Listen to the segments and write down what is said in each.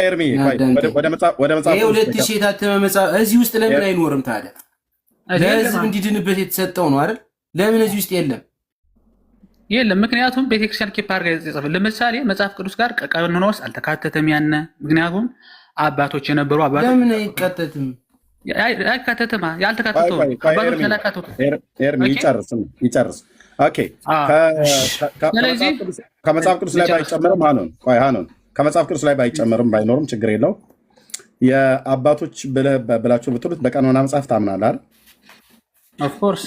ኤርሚ ወደ መጽሐፍ ይሄ 2000 የታተመ መጽሐፍ እዚህ ውስጥ ለምን አይኖርም ታዲያ? ለህዝብ እንዲድንበት የተሰጠው ነው አይደል? ለምን እዚህ ውስጥ የለም? የለም ምክንያቱም ቤተክርስቲያን ኬፕ አድርጋ የተጻፈ ለምሳሌ መጽሐፍ ቅዱስ ጋር ቀኖና ውስጥ አልተካተተም ያነ ምክንያቱም አባቶች የነበሩ አባቶች ለምን አይካተትም? አይካተትም ያልተካተተው አባቶች ተላካተቱ ኤርሚ ይጨርስ ኦኬ ከመጽሐፍ ቅዱስ ላይ ባይጨመርም ሃኖን ከመጽሐፍ ቅዱስ ላይ ባይጨመርም ባይኖርም ችግር የለው የአባቶች ብላችሁ ብትሉት በቀኖና መጽሐፍ ታምናለህ አይደል? ኦፍ ኮርስ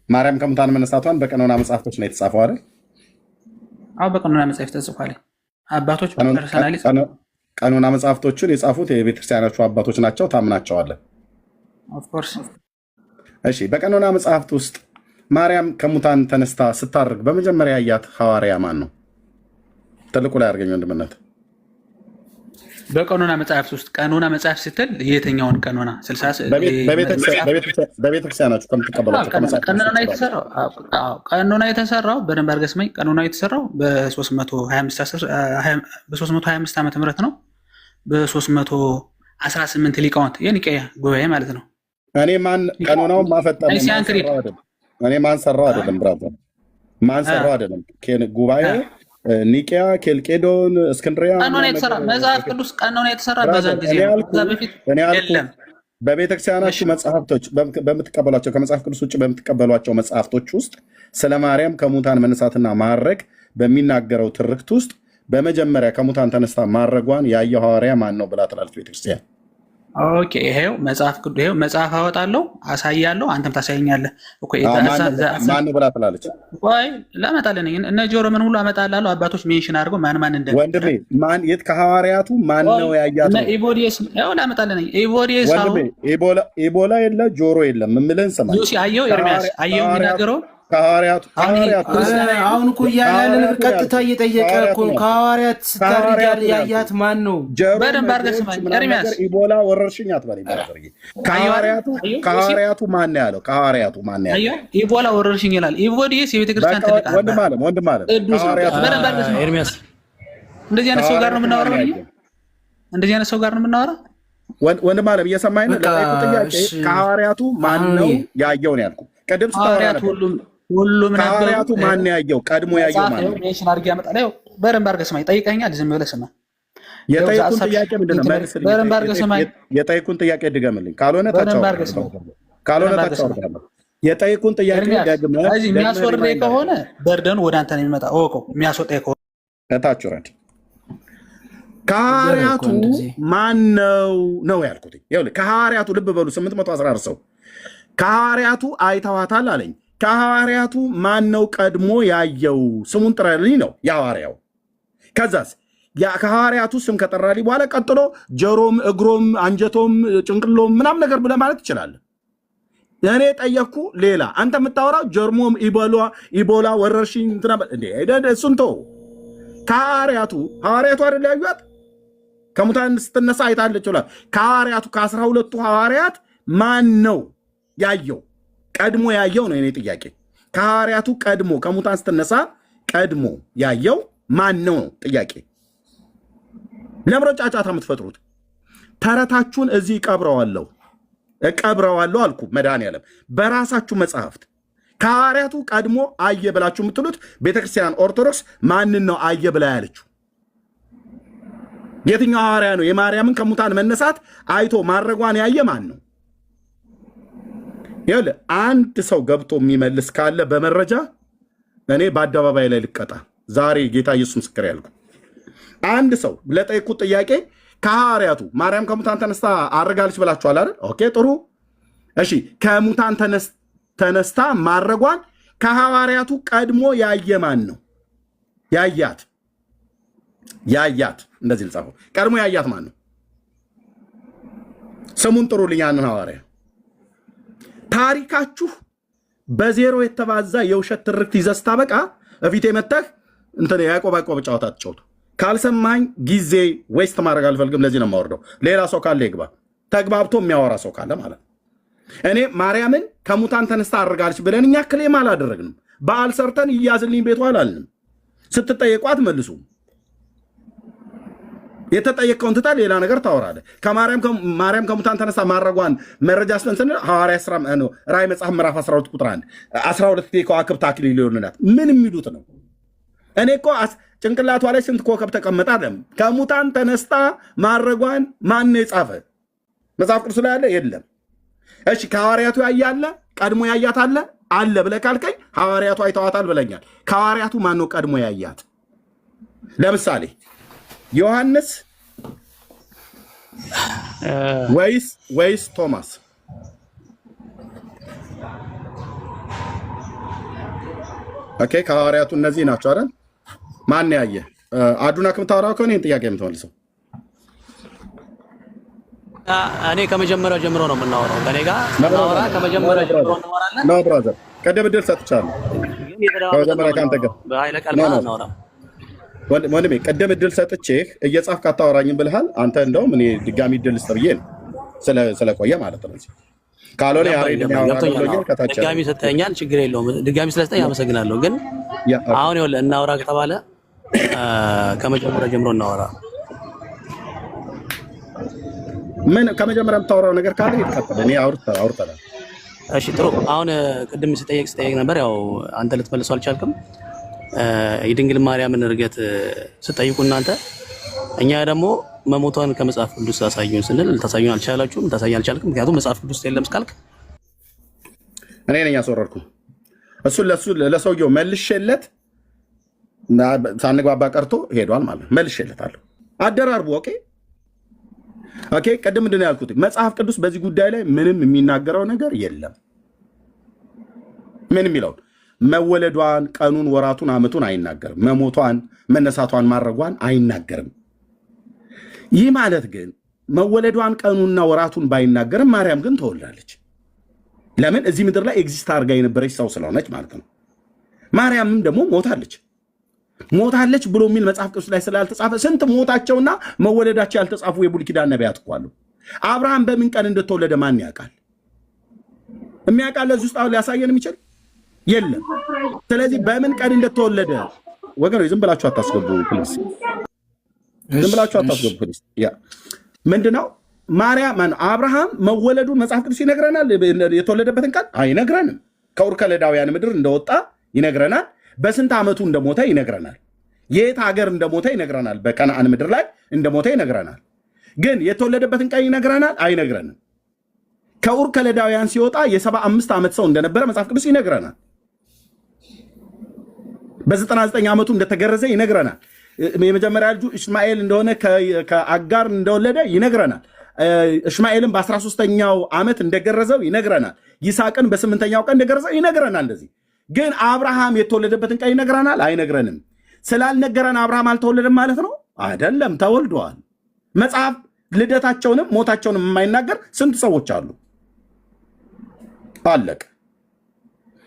ማርያም ከሙታን መነሳቷን በቀኖና መጽሐፍቶች ነው የተጻፈው አይደል? አዎ በቀኖና መጽሐፍ ተጽፏል። አባቶች ፐርሰናሊ ቀኖና መጽሐፍቶችን የጻፉት የቤተክርስቲያኖቹ አባቶች ናቸው። ታምናቸዋለህ? ኦፍ ኮርስ። እሺ በቀኖና መጽሐፍት ውስጥ ማርያም ከሙታን ተነስታ ስታርግ በመጀመሪያ ያያት ሐዋርያ ማን ነው? ትልቁ ላይ አድርገኝ ወንድምነት። በቀኖና መጽሐፍት ውስጥ ቀኖና መጽሐፍ ስትል የትኛውን ቀኖና? በቤተክርስቲያናችሁ ከምትቀበሏቸው ቀኖና የተሰራው በደንብ አድርገህ ስማኝ። ቀኖና የተሰራው በ325 ዓመተ ምህረት ነው። በ318 ሊቃውንት የኒቄያ ጉባኤ ማለት ነው። እኔ ማን ቀኖናውን ማፈጠነ እኔ ማን ሰራው አይደለም ብራዘር፣ ማን ሰራው አይደለም ጉባኤ ኒቂያ፣ ኬልቄዶን፣ እስክንድሪያ ቀኖና የተሰራ መጽሐፍ ቅዱስ ቀኖና የተሰራ በዛን ጊዜ ከዛ በፊት የለም። በቤተክርስቲያናችሁ መጽሐፍቶች በምትቀበሏቸው ከመጽሐፍ ቅዱስ ውጭ በምትቀበሏቸው መጽሐፍቶች ውስጥ ስለ ማርያም ከሙታን መነሳትና ማረግ በሚናገረው ትርክት ውስጥ በመጀመሪያ ከሙታን ተነስታ ማረጓን ያየው ሐዋርያ ማን ነው ብላ ትላለች ቤተክርስቲያን። ኦኬ ይሄው መጽሐፍ ቅዱስ ይሄው መጽሐፍ አወጣለሁ አሳያለሁ፣ አንተም ታሳየኛለህ እኮ ማን ነው ብላ ትላለች። ወይ ላመጣልህ ነኝ እነ ጆሮምን ሁሉ አመጣላለሁ። አባቶች ሜንሽን አድርገው ማን እንደ ወንድሜ ማን የት ከሐዋርያቱ ማን ነው ያያት? እነ ኢቦዲየስ ያው ላመጣልህ ነኝ። ኢቦዲየስ ወንድሜ ኢቦላ የለ ጆሮ የለም የምልህን ስማ። ዩሲ አየው ኤርሚያስ አየው የሚናገረው ከሐዋርያቱ አሁን እኮ እያለን ቀጥታ እየጠየቀ እኮ ከሐዋርያት ስታርግ ያያት ማን ነው? በደንብ አድርገህ ስማኝ ኤርሚያስ። ኢቦላ ወረርሽኝ አትበለኝ በረከርዬ። ከሐዋርያቱ ማን ነው ያለው? ከሐዋርያቱ ማን ነው ያለው? ኢቦላ ወረርሽኝ ይላል። ኢቦዲየስ የቤተክርስቲያን ትልቅ ወንድም አለ በደንብ አድርገህ ስማኝ ኤርሚያስ። እንደዚህ አይነት ሰው ጋር ነው የምናወራው። እንደዚህ አይነት ሰው ጋር ነው የምናወራው። ወንድም አለ እየሰማኝ ነው። ጥያቄ ከሐዋርያቱ ማን ነው ያየው ነው ያልኩህ። ቀደም ስታወራ ሁሉም ከሐዋርያቱ ማን ያየው? ቀድሞ ያየው ማን ነው? ሜንሽን አድርጌ ያመጣለው በደንብ አድርገህ ስማኝ። ጠይቀኛል፣ ዝም ብለህ ስማ። የጠይቁን ጥያቄ ምንድነው? በደንብ አድርገህ ስማኝ። የጠይቁን ጥያቄ ድገምልኝ። ካልሆነ ታቻውራለህ። የጠይቁን ጥያቄ ደግመህ እዚህ የሚያስወርደኝ ከሆነ በርደኑ ወደ አንተ ነው የሚመጣ። እወቀው። የሚያስወጣኝ ከሆነ ታች ውረድ። ከሐዋርያቱ ማን ነው ያልኩት? ይኸውልህ ከሐዋርያቱ ልብ በሉ 814 ሰው ከሐዋርያቱ አይተዋታል አለኝ። ከሐዋርያቱ ማን ነው ቀድሞ ያየው? ስሙን ጥራልኝ ነው የሐዋርያው። ከዛስ ከሐዋርያቱ ስም ከጠራልኝ በኋላ ቀጥሎ ጆሮም፣ እግሮም፣ አንጀቶም፣ ጭንቅሎም ምናምን ነገር ብለህ ማለት ትችላለህ። እኔ ጠየቅኩ ሌላ፣ አንተ የምታወራው ጀርሞም፣ ኢቦላ ወረርሽኝ እሱን ተው። ከሐዋርያቱ አይደል ያዩት? ከሙታን ስትነሳ አይታለች ብሏል። ከሐዋርያቱ ከ12ቱ ሐዋርያት ማን ነው ያየው? ቀድሞ ያየው ነው የኔ ጥያቄ። ከሐዋርያቱ ቀድሞ ከሙታን ስትነሳ ቀድሞ ያየው ማን ነው ጥያቄ። ለምሮ ጫጫታ የምትፈጥሩት ተረታችሁን እዚህ እቀብረዋለሁ አልኩ መድኃኒዓለም። በራሳችሁ መጽሐፍት ከሐዋርያቱ ቀድሞ አየ ብላችሁ የምትሉት ቤተክርስቲያን ኦርቶዶክስ ማንን ነው አየ ብላ ያለችው? የትኛው ሐዋርያ ነው የማርያምን ከሙታን መነሳት አይቶ ማድረጓን ያየ ማን ነው? ይኸውልህ አንድ ሰው ገብቶ የሚመልስ ካለ በመረጃ እኔ በአደባባይ ላይ ልቀጣ። ዛሬ ጌታ ኢየሱስ ምስክር ያልኩ አንድ ሰው ለጠየቁት ጥያቄ ከሐዋርያቱ ማርያም ከሙታን ተነስታ አረጋለች ብላችኋል አይደል? ኦኬ ጥሩ እሺ። ከሙታን ተነስታ ማረጓን ከሐዋርያቱ ቀድሞ ያየ ማን ነው? ያያት እንደዚህ ልጻፈው። ቀድሞ ያያት ማን ነው? ስሙን ጥሩልኝ ያንን ሐዋርያ። ታሪካችሁ በዜሮ የተባዛ የውሸት ትርክት ይዘህ ስታበቃ እፊቴ መተህ እንትን ያዕቆብ ጨዋታ ትጫወቱ። ካልሰማኝ ጊዜ ዌስት ማድረግ አልፈልግም። ለዚህ ነው የማወርደው። ሌላ ሰው ካለ ይግባ፣ ተግባብቶ የሚያወራ ሰው ካለ ማለት ነው። እኔ ማርያምን ከሙታን ተነስታ አድርጋለች ብለን እኛ ክሌም አላደረግንም። በዓል ሰርተን ይያዝልኝ ቤቷ አላልንም። ስትጠየቁ አትመልሱም። የተጠየቀውን ትታ ሌላ ነገር ታወራለህ። ማርያም ከሙታን ተነሳ ማድረጓን መረጃ ስንትን ሐዋርያት ሥራ ራእይ መጽሐፍ ምዕራፍ 12 ቁጥር 1 12 የከዋክብት አክሊል ሊሆንላት ምን የሚሉት ነው? እኔ እኮ ጭንቅላቷ ላይ ስንት ኮከብ ተቀመጠ አይደለም። ከሙታን ተነስታ ማድረጓን ማን የጻፈ? መጽሐፍ ቅዱስ ላይ አለ የለም? እሺ ከሐዋርያቱ ያያለ ቀድሞ ያያት አለ ብለህ ካልከኝ ሐዋርያቱ አይተዋታል ብለኛል። ከሐዋርያቱ ማን ነው ቀድሞ ያያት? ለምሳሌ ዮሐንስ ወይስ ቶማስ? ኦኬ ከሐዋርያቱ እነዚህ ናቸው አይደል? ማን ያየ? አዱና ከምታወራው ከሆነ ይህን ጥያቄ የምትመልሰው እኔ ከመጀመሪያው ጀምሮ ነው የምናወራው። ከኔ ጋር እናወራ ከመጀመሪያው ጀምሮ እናወራለን። ኖ ብራዘር ቀደም ዕድል ሰጥቻለሁ። ከመጀመሪያ ከአንተ ጋር በኃይለ ቃል ማለት እናወራ ወንድሜ ቀደም ዕድል ሰጥቼህ እየጻፍክ አታወራኝም ብለሃል። አንተ እንደውም እኔ ድጋሚ ዕድል ልስጥ ብዬ ነው ስለቆየ ማለት ነው። ካልሆነ ያሬድ ድጋሚ ሰጠኛል፣ ችግር የለውም። ድጋሚ ስለሰጠኝ አመሰግናለሁ። ግን አሁን ይኸውልህ እናወራ ከተባለ ከመጀመሪያው ጀምሮ እናወራ። ምን ከመጀመሪያ የምታወራው ነገር ካለ ይተካተል። እኔ አውርተናል። እሺ ጥሩ። አሁን ቅድም ስጠየቅ ነበር፣ ያው አንተ ልትመልሰው አልቻልክም። የድንግል ማርያምን እርገት ስጠይቁ እናንተ እኛ ደግሞ መሞቷን ከመጽሐፍ ቅዱስ አሳዩን ስንል ልታሳዩን አልቻላችሁም፣ ልታሳዩን አልቻልክም። ምክንያቱም መጽሐፍ ቅዱስ የለም ስላልክ እኔ ነኝ ያስወረድኩ። እሱን ለሰውየው መልሼለት ሳንግባባ ቀርቶ ሄዷል ማለት ነው። መልሼለታለሁ አደራርቡ። ኦኬ ቀደም ምንድን ነው ያልኩት? መጽሐፍ ቅዱስ በዚህ ጉዳይ ላይ ምንም የሚናገረው ነገር የለም። ምን የሚለውን መወለዷን፣ ቀኑን፣ ወራቱን፣ ዓመቱን አይናገርም። መሞቷን፣ መነሳቷን፣ ማድረጓን አይናገርም። ይህ ማለት ግን መወለዷን፣ ቀኑንና ወራቱን ባይናገርም ማርያም ግን ተወልዳለች። ለምን? እዚህ ምድር ላይ ኤግዚስት አድርጋ የነበረች ሰው ስለሆነች ማለት ነው። ማርያምም ደግሞ ሞታለች ብሎ የሚል መጽሐፍ ቅዱስ ላይ ስላልተጻፈ ስንት ሞታቸውና መወለዳቸው ያልተጻፉ የብሉይ ኪዳን ነቢያት እኮ አሉ። አብርሃም በምን ቀን እንደተወለደ ማን ያውቃል? የሚያውቃል ለዚህ ውስጥ አሁን ሊያሳየን የሚችል የለም። ስለዚህ በምን ቀን እንደተወለደ ወገኖች ዝም ብላችሁ አታስገቡ ፕሊዝ፣ ዝም ብላችሁ አታስገቡ ፕሊዝ። ምንድነው አብርሃም መወለዱን መጽሐፍ ቅዱስ ይነግረናል? የተወለደበትን ቀን አይነግረንም። ከኡር ከለዳውያን ምድር እንደወጣ ይነግረናል። በስንት ዓመቱ እንደሞተ ይነግረናል። የት ሀገር እንደሞተ ይነግረናል። በከነአን ምድር ላይ እንደሞተ ይነግረናል። ግን የተወለደበትን ቀን ይነግረናል? አይነግረንም። ከኡር ከለዳውያን ሲወጣ የ75 ዓመት ሰው እንደነበረ መጽሐፍ ቅዱስ ይነግረናል። በ99 ዓመቱ እንደተገረዘ ይነግረናል። የመጀመሪያ ልጁ እስማኤል እንደሆነ ከአጋር እንደወለደ ይነግረናል። እስማኤልን በ13ኛው ዓመት እንደገረዘው ይነግረናል። ይስሐቅን በ8ኛው ቀን እንደገረዘው ይነግረናል። እንደዚህ ግን አብርሃም የተወለደበትን ቀን ይነግረናል? አይነግረንም። ስላልነገረን አብርሃም አልተወለደም ማለት ነው? አይደለም፣ ተወልደዋል። መጽሐፍ ልደታቸውንም ሞታቸውንም የማይናገር ስንት ሰዎች አሉ። አለቅ።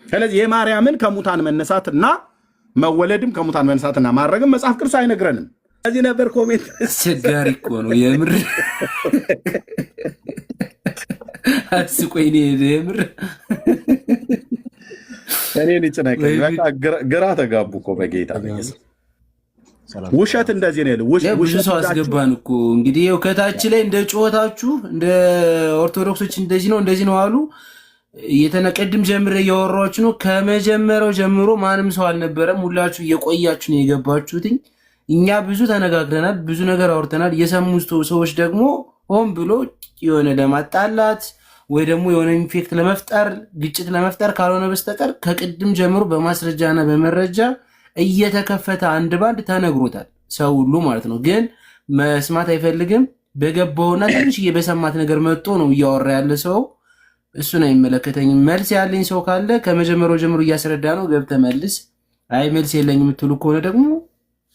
ስለዚህ የማርያምን ከሙታን መነሳትና መወለድም ከሙታን መነሳትና ማድረግም መጽሐፍ ቅዱስ አይነግረንም። እዚህ ነበር ኮሜንት። አስቸጋሪ እኮ ነው የምር። አስቆይ የምር እኔ ልጭነቀኝ ግራ ተጋቡ እኮ በጌታ ውሸት እንደዚህ ነው። ብዙ ሰው አስገባን እኮ እንግዲህ ይኸው ከታች ላይ እንደ ጩኸታችሁ እንደ ኦርቶዶክሶች እንደዚህ ነው አሉ። እየተነቀድም ጀምረ እያወራችሁ ነው። ከመጀመሪያው ጀምሮ ማንም ሰው አልነበረም። ሁላችሁ እየቆያችሁ ነው የገባችሁትኝ። እኛ ብዙ ተነጋግረናል፣ ብዙ ነገር አውርተናል። የሰሙ ሰዎች ደግሞ ሆን ብሎ የሆነ ለማጣላት ወይ ደግሞ የሆነ ኢንፌክት ለመፍጠር ግጭት ለመፍጠር ካልሆነ በስተቀር ከቅድም ጀምሮ በማስረጃና በመረጃ እየተከፈተ አንድ ባንድ ተነግሮታል፣ ሰው ሁሉ ማለት ነው። ግን መስማት አይፈልግም። በገባውና ትንሽ በሰማት ነገር መጥቶ ነው እያወራ ያለ ሰው። እሱን አይመለከተኝም። መልስ ያለኝ ሰው ካለ ከመጀመሪያው ጀምሮ እያስረዳ ነው፣ ገብተህ መልስ። አይ መልስ የለኝ የምትሉ ከሆነ ደግሞ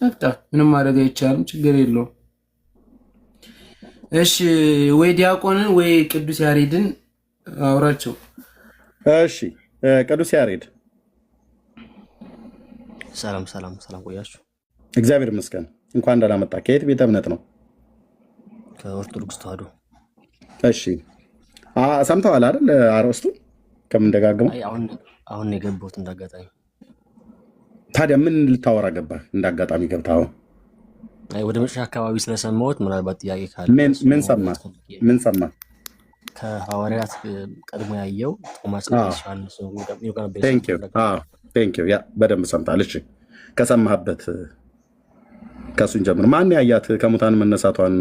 በቃ ምንም ማድረግ አይቻልም፣ ችግር የለውም። እሺ ወይ ዲያቆንን ወይ ቅዱስ ያሬድን አውራቸው። እሺ ቅዱስ ያሬድ ሰላም ቆያችሁ። እግዚአብሔር ይመስገን። እንኳን ደህና መጣ። ከየት ቤተ እምነት ነው? ከኦርቶዶክስ ተዋሕዶ። እሺ ሰምተዋል አይደል? አርዕስቱ ከምንደጋግመው አሁን የገባሁት እንዳጋጣሚ። ታዲያ ምን ልታወራ ገባህ? እንዳጋጣሚ ገብተህ አሁን አይ ወደ መጨረሻ አካባቢ ስለሰማሁት ምናልባት ጥያቄ ካለ ምን ሰማ? ከሐዋርያት ቀድሞ ያየው ቶማስ ዮሐንስ ቴንክ ዩ ያ በደንብ ሰምታል። እሺ ከሰማህበት ከሱን ጀምር። ማን ያያት ከሙታን መነሳቷን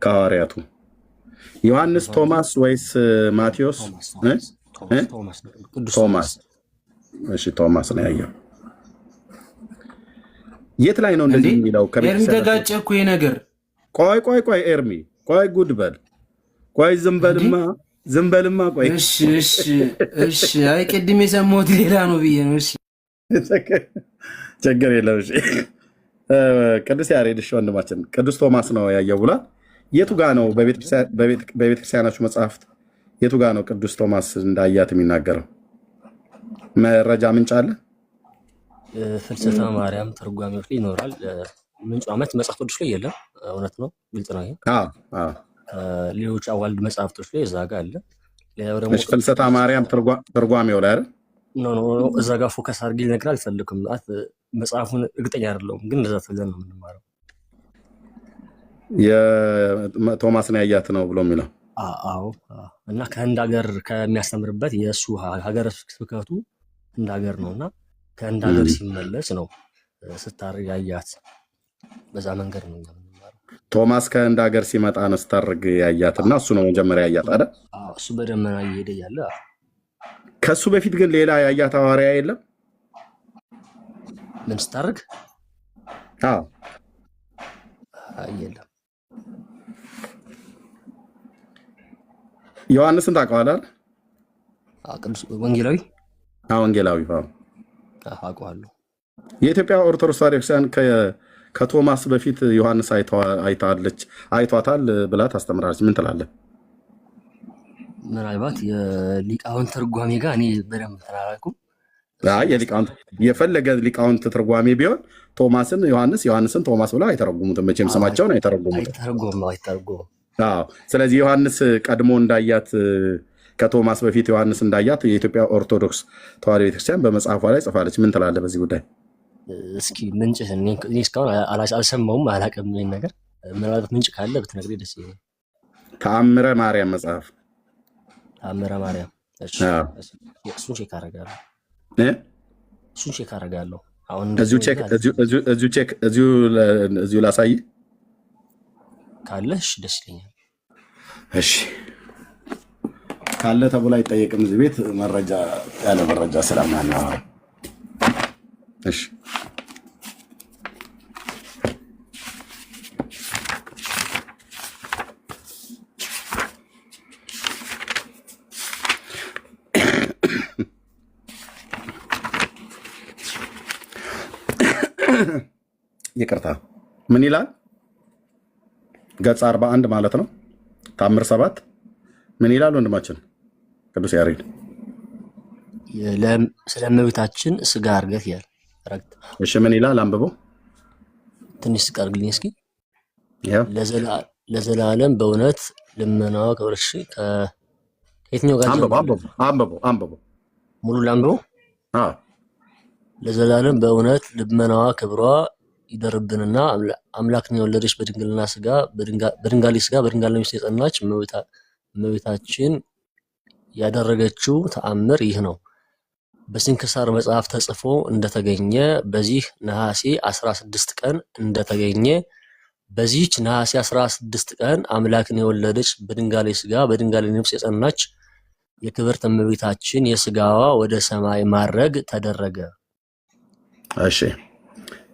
ከሐዋርያቱ? ዮሐንስ፣ ቶማስ ወይስ ማቴዎስ? ቶማስ። እሺ ቶማስ ነው ያየው። የት ላይ ነው እንደዚህ የሚለው? ኤርሚ ተጋጨ እኮ ይሄ ነገር። ቆይ ኤርሚ ቆይ ጉድ በል ቆይ ዝም በልማ ቆይ። እሺ አይ ቅድም የሰማሁት ሌላ ነው ብዬ ነው። እሺ ችግር የለም። እሺ ቅዱስ ያሬድ ወንድማችን ቅዱስ ቶማስ ነው ያየው ብሏል። የቱ ጋ ነው በቤተክርስቲያናችሁ መጽሐፍት የቱ ጋ ነው ቅዱስ ቶማስ እንዳያት የሚናገረው? መረጃ ምንጭ አለ? ፍልሰታ ማርያም ትርጓሜዎች ላይ ይኖራል። ምንጩ ዓመት መጽሐፍ ቅዱስ ላይ የለም። እውነት ነው፣ ግልጽ ነው። ይሄ ሌሎች አዋልድ መጽሐፍቶች ላይ እዛ ጋር አለ። ሌላው ደግሞ ፍልሰታ ማርያም ትርጓሜው ላይ አይደል? ኖ እዛ ጋር ፎከስ አድርጌ ልነግርህ አልፈልግም። መጽሐፉን እርግጠኛ አይደለሁም፣ ግን እንደዛ ተብለን ነው የምንማረው። የቶማስን ያያት ነው ብሎ የሚለው አዎ። እና ከህንድ ሀገር ከሚያስተምርበት የእሱ ሀገረ ስብከቱ ህንድ ሀገር ነው እና ከህንድ ሀገር ሲመለስ ነው ስታርግ ያያት። በዛ መንገድ ነው የምንማረው። ቶማስ ከህንድ ሀገር ሲመጣ ነው ስታርግ ያያት እና እሱ ነው መጀመሪያ ያያት አይደል? እሱ በደመና እየሄደ ያለ። ከሱ በፊት ግን ሌላ ያያት ሐዋርያ የለም? ምን ስታርግ? የለም። ዮሐንስን ታውቀዋለህ? ቅዱስ ወንጌላዊ ወንጌላዊ አውቀዋለሁ። የኢትዮጵያ ኦርቶዶክስ ተዋሕዶ ቤተክርስቲያን ከቶማስ በፊት ዮሐንስ አይቷታል ብላ ታስተምራለች። ምን ትላለህ? ምናልባት የሊቃውንት ትርጓሜ ጋር እኔ በደንብ ተራራኩም። የፈለገ ሊቃውንት ትርጓሜ ቢሆን ቶማስን ዮሐንስን ቶማስ ብለው አይተረጉሙትም። መቼም ስማቸውን አይተረጉሙትም። ስለዚህ ዮሐንስ ቀድሞ እንዳያት ከቶማስ በፊት ዮሐንስ እንዳያት የኢትዮጵያ ኦርቶዶክስ ተዋሕዶ ቤተክርስቲያን በመጽሐፏ ላይ ጽፋለች። ምን ትላለህ በዚህ ጉዳይ? እስኪ ምንጭ እኔ እስካሁን አልሰማሁም፣ አላውቅም። ይሄን ነገር ምናልባት ምንጭ ካለ ብትነግረኝ ደስ ይለኛል። ተአምረ ማርያም መጽሐፍ ተአምረ ማርያም። እሱን ቼክ አደርጋለሁ። አሁን እዚሁ ላሳይ ካለሽ ደስ ይለኛል። እሺ ካለ ተብሎ አይጠየቅም እዚህ ቤት መረጃ ያለ መረጃ ስለማናወራ። እሺ ይቅርታ ምን ይላል? ገጽ 41 ማለት ነው። ታምር 7 ምን ይላል ወንድማችን ቅዱስ ያሬድ? ስለ እመቤታችን ስጋ እርገት ይላል። እሺ ምን ይላል? አንብበው ትንሽ ስቀርግልኝ እስኪ። ለዘላለም በእውነት ልመናዋ ክብርሽ ከየትኛው ጋር አንብበው ሙሉ ላንብበው። ለዘላለም በእውነት ልመናዋ ክብሯ ይደርብንና አምላክን የወለደች በድንጋሌ ስጋ በድንጋሌ ነፍስ የጸናች እመቤታችን ያደረገችው ተአምር ይህ ነው። በስንክሳር መጽሐፍ ተጽፎ እንደተገኘ በዚህ ነሐሴ 16 ቀን እንደተገኘ በዚህች ነሐሴ 16 ቀን አምላክን የወለደች በድንጋሌ ስጋ በድንጋሌ ነፍስ የጸናች የክብርት እመቤታችን የስጋዋ ወደ ሰማይ ማረግ ተደረገ። እሺ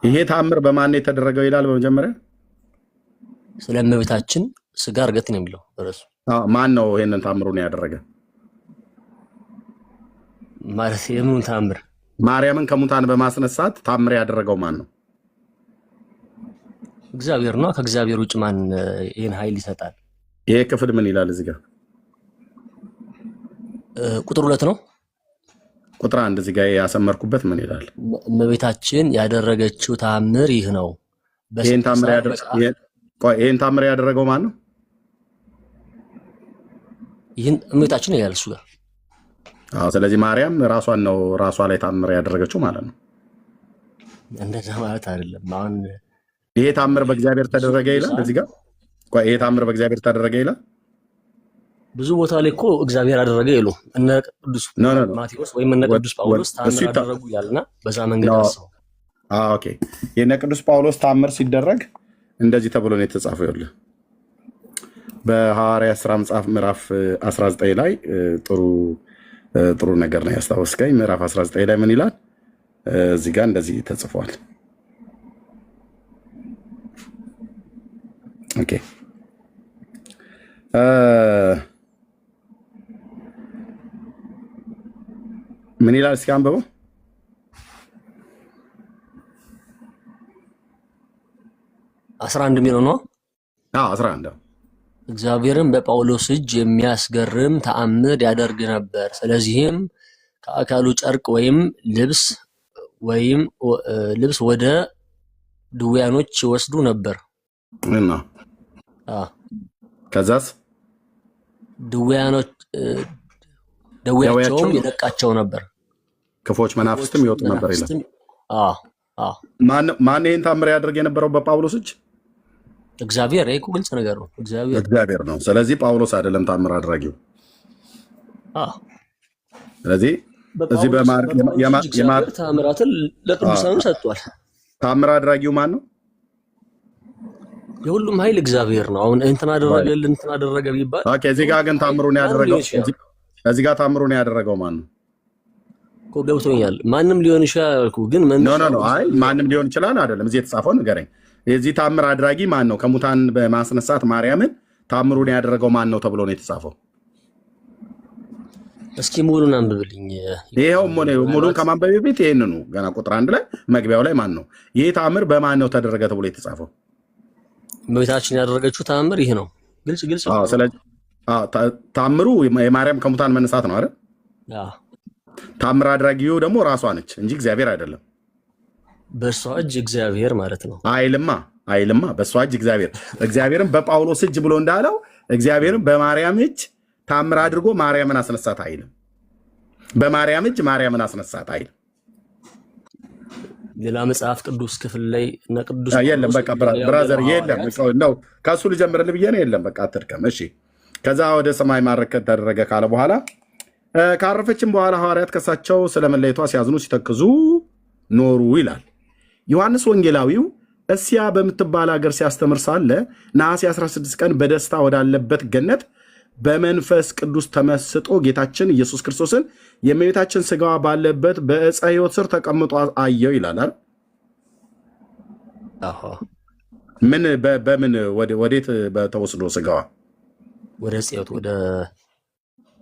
ይሄ ተአምር በማን የተደረገው ይላል? በመጀመሪያ ስለ እመቤታችን ስጋ እርገት ነው የሚለው እርሱ። ማን ነው ይሄንን ተአምሩን ያደረገ? ማለት የምን ተአምር? ማርያምን ከሙታን በማስነሳት ተአምር ያደረገው ማን ነው? እግዚአብሔር ነው። ከእግዚአብሔር ውጭ ማን ይሄን ኃይል ይሰጣል? ይሄ ክፍል ምን ይላል እዚህ ጋር? ቁጥር 2 ነው። ቁጥር 1 እዚህ ጋር ያሰመርኩበት ምን ይላል? እመቤታችን ያደረገችው ተአምር ይህ ነው። ይሄን ተአምር ያደረገው ማን ነው? ይሄን እመቤታችን ይላል እሱ ጋር። ስለዚህ ማርያም ራሷ ላይ ተአምር ያደረገችው ማለት ነው። እንደዛ ማለት አይደለም። አሁን ይሄ ታምር በእግዚአብሔር ተደረገ ይላል። እዚህ ጋር ይሄ ታምር በእግዚአብሔር ተደረገ ይላል። ብዙ ቦታ ላይ እኮ እግዚአብሔር አደረገ ይሉ እነ ቅዱስ ማቴዎስ ወይም እነ ቅዱስ ጳውሎስ ታምር አደረጉ ያልና በዛ መንገድ አሰው። ኦኬ የእነ ቅዱስ ጳውሎስ ታምር ሲደረግ እንደዚህ ተብሎ ነው የተጻፈው። ይኸውልህ በሐዋርያት ሥራ መጽሐፍ ምዕራፍ 19 ላይ ጥሩ ነገር ነው ያስታወስከኝ። ምዕራፍ 19 ላይ ምን ይላል? እዚህ ጋር እንደዚህ ተጽፏል። ኦኬ ምን ይላል? እስኪ አንብበው። 11 የሚለው ነው። 11 እግዚአብሔርም በጳውሎስ እጅ የሚያስገርም ተአምር ያደርግ ነበር። ስለዚህም ከአካሉ ጨርቅ ወይም ልብስ ወደ ድውያኖች ይወስዱ ነበር እና ከዛስ ደዌያቸውም ይለቃቸው ነበር፣ ክፎች መናፍስትም ይወጡ ነበር ይላል። ማን ይህን ታምር ያደርግ የነበረው በጳውሎስ እጅ? እግዚአብሔር። ይሄ ግልጽ ነገር ነው፣ እግዚአብሔር ነው። ስለዚህ ጳውሎስ አይደለም ታምር አድራጊው። ስለዚህ እዚህ ታምራትን ለቅዱሳኑ ሰጥቷል። ታምር አድራጊው ማን ነው? የሁሉም ኃይል እግዚአብሔር ነው። አሁን እንትና አደረገ ቢባል እዚህ ጋር ግን ታምሩን ያደረገው እዚህ ጋር ታምሩን ያደረገው ማን ነው እኮ ገብቶኛል። ማንም ሊሆን ይችላል እኮ ግን አይ ማንም ሊሆን ይችላል አይደለም። እዚህ የተጻፈው ንገረኝ። የዚህ ታምር አድራጊ ማን ነው? ከሙታን በማስነሳት ማርያምን ታምሩን ያደረገው ማን ነው ተብሎ ነው የተጻፈው? እስኪ ሙሉን አንብብልኝ። ይሄው ሙሉን ከማንበብ በፊት ይሄንኑ ገና ቁጥር 1 ላይ መግቢያው ላይ ማን ነው ይሄ ታምር በማን ነው ተደረገ ተብሎ የተጻፈው? እመቤታችን ያደረገችው ታምር ይሄ ነው። ግልጽ ነው። ስለዚህ ታምሩ የማርያም ከሙታን መነሳት ነው አይደል? ታምር አድራጊው ደግሞ ራሷ ነች እንጂ እግዚአብሔር አይደለም። በእሷ እጅ እግዚአብሔር ማለት ነው። አይልማ በእሷ እጅ እግዚአብሔርን በጳውሎስ እጅ ብሎ እንዳለው እግዚአብሔርን በማርያም እጅ ታምር አድርጎ ማርያምን አስነሳት አይልም። በማርያም እጅ ማርያምን አስነሳት አይልም። ሌላ መጽሐፍ ቅዱስ ክፍል ላይ እና ቅዱስ የለም። በቃ ብራዘር የለም ነው ከሱ ልጀምርልህ ብዬ ነው። የለም በቃ አትድከም። እሺ ከዛ ወደ ሰማይ ማረግ ተደረገ ካለ በኋላ ካረፈችም በኋላ ሐዋርያት ከሳቸው ስለመለየቷ ሲያዝኑ ሲተክዙ ኖሩ ይላል። ዮሐንስ ወንጌላዊው እስያ በምትባል ሀገር ሲያስተምር ሳለ ነሐሴ 16 ቀን በደስታ ወዳለበት ገነት በመንፈስ ቅዱስ ተመስጦ ጌታችን ኢየሱስ ክርስቶስን የእመቤታችን ስጋዋ ባለበት በዕፀ ሕይወት ስር ተቀምጦ አየው ይላል። ምን በምን ወዴት በተወስዶ ስጋዋ ወደ ጽዮት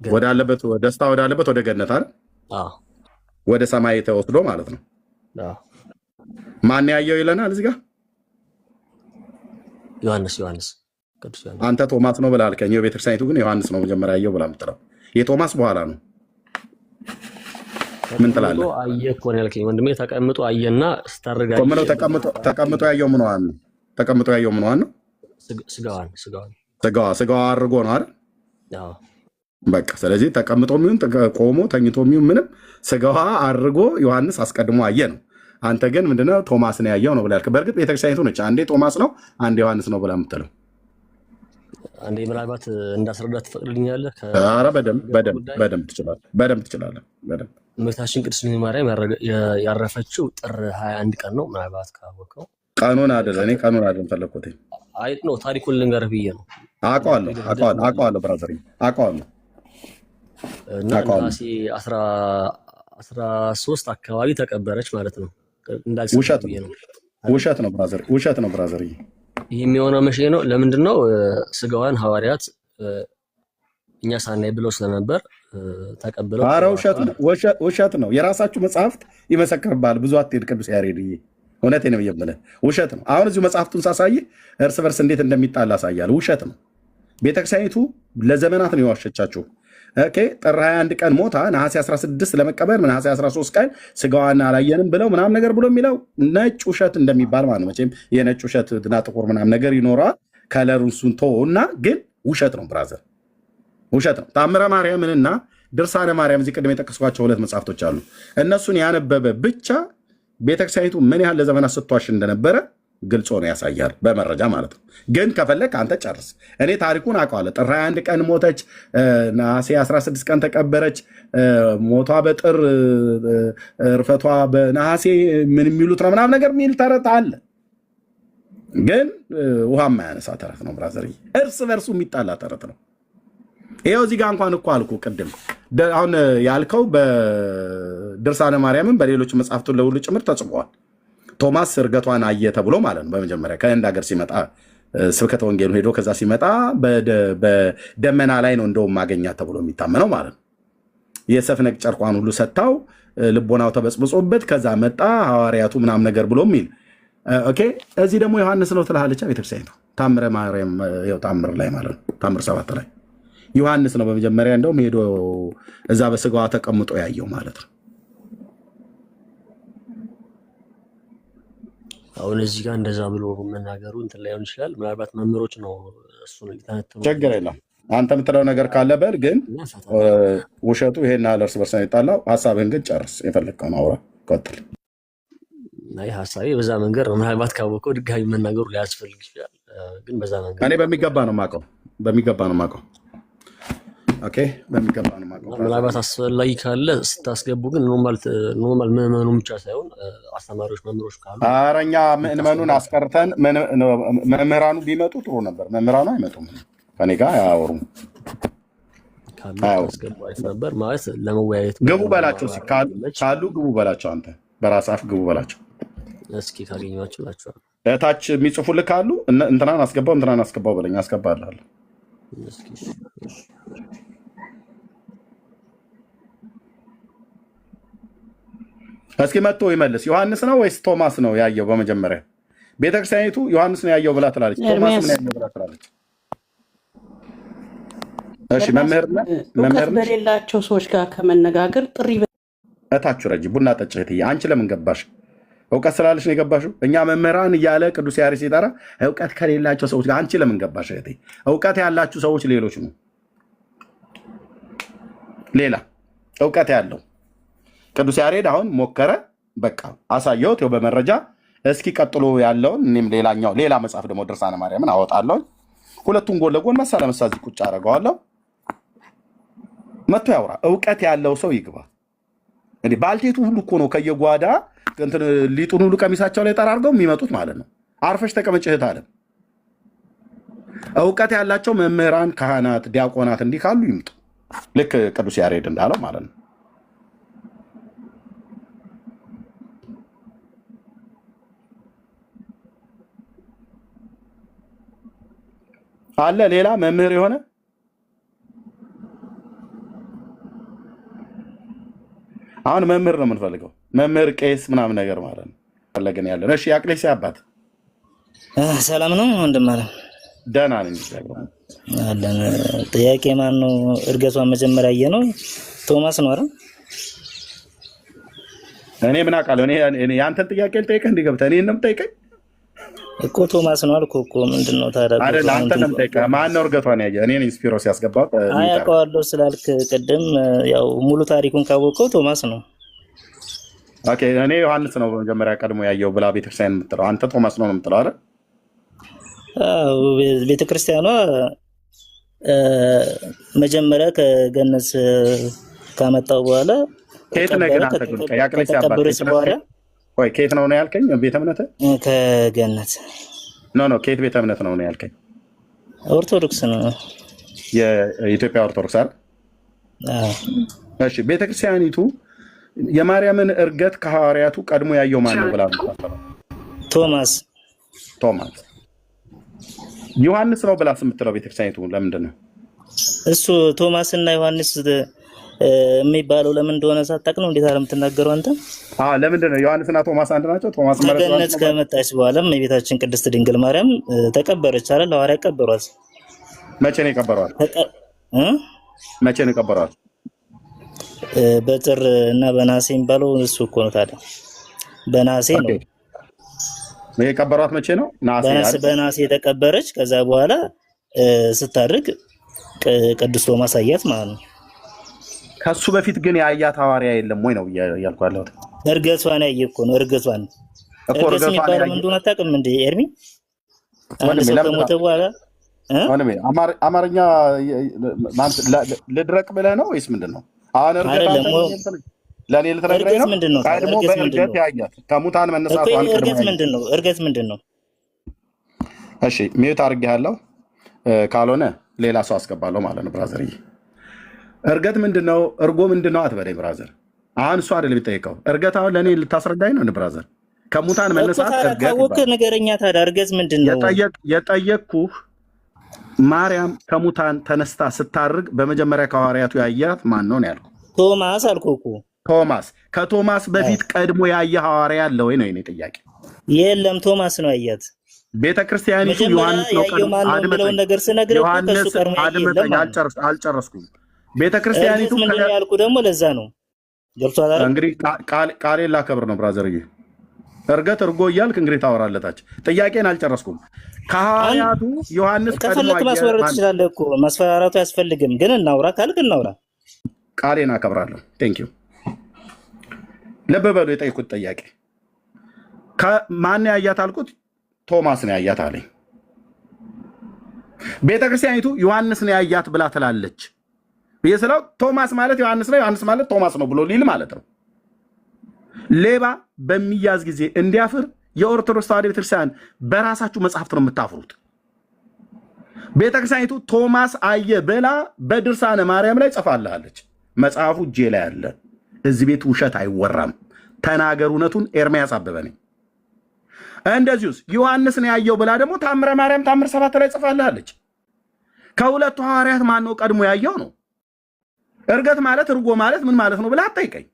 ወዳለበት ደስታ ወዳለበት ወደ ገነት አይደል? ወደ ሰማይ ተወስዶ ማለት ነው። ማን ያየው ይለናል እዚህ ጋር? ዮሐንስ ቅዱስ ዮሐንስ። አንተ ቶማስ ነው ብለህ አልከኝ። ቤተክርስቲያኒቱ ግን ዮሐንስ ነው መጀመሪያ ያየው ብላ የምትለው የቶማስ በኋላ ነው። ምን ትላለህ? አየ እኮ ነው ያልከኝ ወንድሜ። ተቀምጦ አየና ስታረጋግጥ ቆመነው ተቀምጦ ያየው ምን ዋን ነው? ተቀምጦ ያየው ምን ዋን ነው? ስጋዋ አድርጎ ነው አይደል? በቃ ስለዚህ ተቀምጦ የሚሆን ቆሞ ተኝቶ የሚሆን ምንም ስጋዋ አድርጎ ዮሐንስ አስቀድሞ አየ ነው። አንተ ግን ምንድነው ቶማስ ነው ያየው ነው ብለህ ያልክ። በእርግጥ ቤተክርስቲያኒቱ ነች አንዴ ቶማስ ነው አንዴ ዮሐንስ ነው ብላ የምትለው። አንዴ ምናልባት እንዳስረዳት ትፈቅድልኛለህ? ኧረ በደንብ ትችላለህ። እመቤታችን ቅድስት ድንግል ማርያም ያረፈችው ጥር 21 ቀን ነው። ምናልባት ካወቀው ቀኑን አይደለ? እኔ ቀኑን አይደለም ፈለኩት። አይ ነው ታሪኩን ልንገርህ ብዬ ነው። አውቀዋለሁ ብራዘር አውቀዋለሁ። እና ነሐሴ 13 አካባቢ ተቀበረች ማለት ነው። ውሸት ነው ብራዘር። ይህ የሚሆነው መቼ ነው? ለምንድን ነው? ስጋዋን ሐዋርያት እኛ ሳናይ ብለው ስለነበር ተቀብለው። ኧረ ውሸት ነው። የራሳችሁ መጽሐፍት ይመሰክርብሃል። ብዙ አትሄድ ቅዱስ ያሬድ። እውነቴን ነው የምልህ፣ ውሸት ነው። አሁን እዚሁ መጽሐፍቱን ሳሳይህ እርስ በርስ እንዴት እንደሚጣላ አሳያለሁ። ውሸት ነው። ቤተክርስቲያኒቱ ለዘመናት ነው የዋሸቻችሁ። ጥር 21 ቀን ሞታ ነሐሴ 16 ለመቀበር ነሐሴ 13 ቀን ስጋዋን አላየንም ብለው ምናምን ነገር ብሎ የሚለው ነጭ ውሸት እንደሚባል ማለት ነው። መቼም የነጭ ውሸት እና ጥቁር ምናምን ነገር ይኖረዋል። ከለሩን ተወውና ግን ውሸት ነው ብራዘር፣ ውሸት ነው። ታምረ ማርያምንና ድርሳነ ማርያም እዚህ ቅድም የጠቀስኳቸው 2 መጽሐፍቶች አሉ። እነሱን ያነበበ ብቻ ቤተክርስቲያኒቱ ምን ያህል ለዘመናት ስትዋሽ እንደነበረ ግልጽ ሆኖ ያሳያል፣ በመረጃ ማለት ነው። ግን ከፈለግ አንተ ጨርስ። እኔ ታሪኩን አውቀዋለሁ። ጥር 21 ቀን ሞተች፣ ነሐሴ 16 ቀን ተቀበረች፣ ሞቷ በጥር እርፈቷ በነሐሴ ምን የሚሉት ነው ምናምን ነገር የሚል ተረት አለ። ግን ውሃ የማያነሳ ተረት ነው ብራዘር፣ እርስ በርሱ የሚጣላ ተረት ነው። ይኸው እዚህ ጋር እንኳን እኮ አልኩ ቅድም አሁን ያልከው በድርሳነ ማርያምን በሌሎች መጽሐፍቱን ለሁሉ ጭምር ተጽፏል። ቶማስ እርገቷን አየ ተብሎ ማለት ነው። በመጀመሪያ ከህንድ ሀገር ሲመጣ ስብከተ ወንጌሉ ሄዶ ከዛ ሲመጣ በደመና ላይ ነው እንደውም ማገኛት ተብሎ የሚታመነው ማለት ነው። የሰፍነግ ጨርቋን ሁሉ ሰጥታው ልቦናው ተበጽብጾበት ከዛ መጣ ሐዋርያቱ ምናምን ነገር ብሎ የሚል ኦኬ። እዚህ ደግሞ ዮሐንስ ነው ትልሃለች ቤተክርስቲያኒቱ ታምረ ማርያም ታምር ላይ ማለት ነው። ታምር 7 ላይ ዮሐንስ ነው በመጀመሪያ እንደውም ሄዶ እዛ በስጋዋ ተቀምጦ ያየው ማለት ነው። አሁን እዚህ ጋር እንደዛ ብሎ መናገሩ እንትን ላይሆን ይችላል። ምናልባት መምህሮች ነው እሱን ሊተነትኑ። ችግር የለም አንተ የምትለው ነገር ካለ በል። ግን ውሸቱ ይሄን ያህል እርስ በርስ የጣላው ሀሳብህን ግን ጨርስ። የፈለግከውን አውራ ቀጥል። አይ ሀሳቤ በዛ መንገድ ነው። ምናልባት ካወቀው ድጋሚ መናገሩ ሊያስፈልግ ይችላል። ግን በዛ መንገድ እኔ በሚገባ ነው የማውቀው። ኦኬ በሚገባ ነው የማውቀው። ምናልባት አስፈላጊ ካለ ስታስገቡ ግን ኖርማል ምዕመኑ ብቻ ሳይሆን አስተማሪዎች፣ መምህሮች ካሉ ኧረ እኛ ምዕመኑን አስቀርተን መምህራኑ ቢመጡ ጥሩ ነበር። መምህራኑ አይመጡም፣ ከኔ ጋር አያወሩም። ካስገቡ አሪፍ ነበር ማለት ለመወያየት። ግቡ በላቸው ካሉ ግቡ በላቸው። አንተ በራስህ አፍ ግቡ በላቸው። እስኪ ካገኘኋቸው እላቸዋለሁ። እታች የሚጽፉልህ ካሉ እንትናን አስገባው በለኝ፣ አስገባልሃለሁ። እስኪ መጥቶ ይመልስ። ዮሐንስ ነው ወይስ ቶማስ ነው ያየው? በመጀመሪያ ቤተክርስቲያኒቱ ዮሐንስ ነው ያየው ብላ ትላለች፣ ቶማስ ነው ያየው ብላ ትላለች። እሺ መምህር በሌላቸው ሰዎች ጋር ከመነጋገር ጥሪ እታችሁ ረጅ ቡና ጠጭ እህትዬ። አንቺ ለምን ገባሽ? እውቀት ስላለሽ ነው የገባሽው። እኛ መምህራን እያለ ቅዱስ ያሬድ ሲጠራ እውቀት ከሌላቸው ሰዎች ጋር አንቺ ለምን ገባሽ እህቴ? እውቀት ያላችሁ ሰዎች ሌሎች ነው። ሌላ እውቀት ያለው ቅዱስ ያሬድ አሁን ሞከረ፣ በቃ አሳየሁት ይኸው በመረጃ። እስኪ ቀጥሎ ያለውን እኔም ሌላ መጽሐፍ ደግሞ ድርሳነ ማርያምን አወጣለሁ። ሁለቱን ጎን ለጎን መሳ ለመሳ እዚህ ቁጭ አደርገዋለሁ። መጥቶ ያውራ። እውቀት ያለው ሰው ይግባ። እንግዲህ ባልቴቱ ሁሉ እኮ ነው ከየጓዳ ሊጡን ሁሉ ቀሚሳቸው ላይ ጠራርገው የሚመጡት ማለት ነው። አርፈሽ ተቀመጭ እህት አለ። እውቀት ያላቸው መምህራን፣ ካህናት፣ ዲያቆናት እንዲህ ካሉ ይምጡ። ልክ ቅዱስ ያሬድ እንዳለው ማለት ነው። አለ ሌላ መምህር የሆነ አሁን መምህር ነው የምንፈልገው። መምህር ቄስ ምናምን ነገር ማለት ነው ፈለገን ያለን። እሺ ያቅሌስ አባት ሰላም ነው ወንድም አለ። ደህና ነኝ አለን። ጥያቄ ማን ነው? እርገቷን መጀመሪያ ነው ቶማስ ነው አይደል? እኔ ምን አውቃለሁ? እኔ ያንተን ጥያቄ ልጠይቅህ እንዲገብተህ እኔን ነው የምጠይቀኝ እኮ ቶማስ ነው አልኩህ እኮ። ምንድነው ታዲያ? አይደል አንተ ነው የምጠይቀህ። ማን ነው እርገቷን ያየ? እኔ ነኝ ስፒሮስ ያስገባው። አያውቀዋለሁ ስላልክ ቅድም ያው ሙሉ ታሪኩን ካወቀው ቶማስ ነው። ኦኬ እኔ ዮሐንስ ነው በመጀመሪያ ቀድሞ ያየው ብላ ቤተክርስቲያን የምትለው አንተ ቶማስ ነው የምትለው አይደል? አዎ ቤተክርስቲያኗ መጀመሪያ ከገነት ካመጣው በኋላ ከየት ነገር አንተ ግን ያቅሌስ አባት ወይ ከየት ነው ያልከኝ? ቤተ እምነት ከገነት ኖ ከየት ቤተ እምነት ነው ያልከኝ? ኦርቶዶክስ ነው፣ የኢትዮጵያ ኦርቶዶክስ አይደል? እሺ ቤተክርስቲያኒቱ የማርያምን እርገት ከሐዋርያቱ ቀድሞ ያየው ማን ነው ብላ ቶማስ ዮሐንስ ነው ብላ የምትለው ቤተክርስቲያኒቱ ለምንድን ነው? እሱ ቶማስ እና ዮሐንስ የሚባለው ለምን እንደሆነ ሳታውቅ ነው እንዴት አለ የምትናገረው አንተ? ለምንድን ነው ዮሐንስና ቶማስ አንድ ናቸው? ቶማስ ማለት ነው ገነት ከመጣች በኋላም የቤታችን ቅድስት ድንግል ማርያም ተቀበረች አይደል? ሐዋርያ ቀበሯት። መቼ ነው የቀበሯት? መቼ ነው የቀበሯት? በጥር እና በነሐሴ የሚባለው እሱ እኮ ነው። ታዲያ በነሐሴ ነው የቀበሯት። መቼ ነው? በነሐሴ የተቀበረች። ከዛ በኋላ ስታርግ ቅዱስ ቶማስ አያት ማለት ነው። ከሱ በፊት ግን የአያት ሐዋርያ የለም ወይ ነው እያልኩ ያለሁት። እርገቷን ያየ እኮ ነው። እርገቷን እኮ እርገት እርገቷን የሚባለው ያየ ምን እንደሆነ አታውቅም እንዴ ኤርሚ? አንድ ወንድሜ ሰው ለምን ከሞተ በኋላ ወንድሜ አማርኛ ልድረቅ ብለህ ነው ወይስ ምንድን ነው? አሁን እርገት አይደለም ለእኔ ልትነግረኝ እርገት ነው? ምንድን ነው? ቀድሞ እርገት ምንድን በእርገት ነው ያያት ከሙታን እኮ? መነሳቷን ቀድሞ እርገት ያያት። ምንድን ነው? እርገት ምንድን ነው? እሺ ሚዩት አድርጌሃለሁ። ካልሆነ ሌላ ሰው አስገባለሁ ማለት ነው። ብራዘርዬ እርገት ምንድን ነው? እርጎ ምንድን ነው አትበለኝ ብራዘር። አሁን እሱ አይደለም የሚጠይቀው። እርገት አሁን ለእኔ ልታስረዳኝ ነው ብራዘር። ከሙታን መነሳት እርገት ካወቅህ ንገረኛ። ታዲያ እርገት ምንድን ነው? የጠየቅኩህ ማርያም ከሙታን ተነስታ ስታርግ በመጀመሪያ ከሐዋርያቱ ያያት ማን ነው ነው ያልኩህ። ቶማስ አልኩህ እኮ። ቶማስ። ከቶማስ በፊት ቀድሞ ያየ ሐዋርያ አለ ወይ ነው የእኔ ጥያቄ። የለም ቶማስ ነው ያያት። ቤተ ክርስቲያኒቱ ዮሐንስ ነው ያየው ማን ነው የሚለውን ነገር ስነግርህ እኮ ከእሱ ቀድሞ አድመጠኝ፣ አልጨረስኩም። ቤተ ክርስቲያኒቱ ምንድን ነው ያልኩህ ደግሞ ለዛ ነው። ገብቶሃል አይደል? እንግዲህ ቃሌን ላከብር ነው ብራዘርዬ። እርገት እርጎ እያልክ እንግዲህ ታወራለታች። ጥያቄን አልጨረስኩም። ከሐዋርያቱ ዮሐንስ ከፈለክ ማስፈራራት ትችላለህ እኮ። ማስፈራራቱ አያስፈልግም። ግን እናውራ ካልክ እናውራ። ቃሌን አከብራለሁ። ቴንክ ዩ። ልብ በሉ የጠየኩት ጥያቄ ማን ያያት አልኩት። ቶማስ ነው ያያት አለኝ። ቤተክርስቲያኒቱ ዮሐንስ ነው ያያት ብላ ትላለች ብዬ ስለው ቶማስ ማለት ዮሐንስ ነው፣ ዮሐንስ ማለት ቶማስ ነው ብሎ ሊል ማለት ነው። ሌባ በሚያዝ ጊዜ እንዲያፍር የኦርቶዶክስ ተዋሕዶ ቤተክርስቲያን በራሳችሁ መጽሐፍት ነው የምታፍሩት። ቤተክርስቲያኒቱ ቶማስ አየ ብላ በድርሳነ ማርያም ላይ ጽፋልሃለች። መጽሐፉ እጄ ላይ አለ። እዚህ ቤት ውሸት አይወራም። ተናገር እውነቱን። ኤርምያስ አበበ ነኝ። እንደዚሁስ ዮሐንስ ነው ያየው ብላ ደግሞ ታምረ ማርያም ታምር 7 ላይ ጽፋልሃለች። ከሁለቱ ሐዋርያት ማን ነው ቀድሞ ያየው ነው? እርገት ማለት እርጎ ማለት ምን ማለት ነው ብላ አትጠይቀኝ።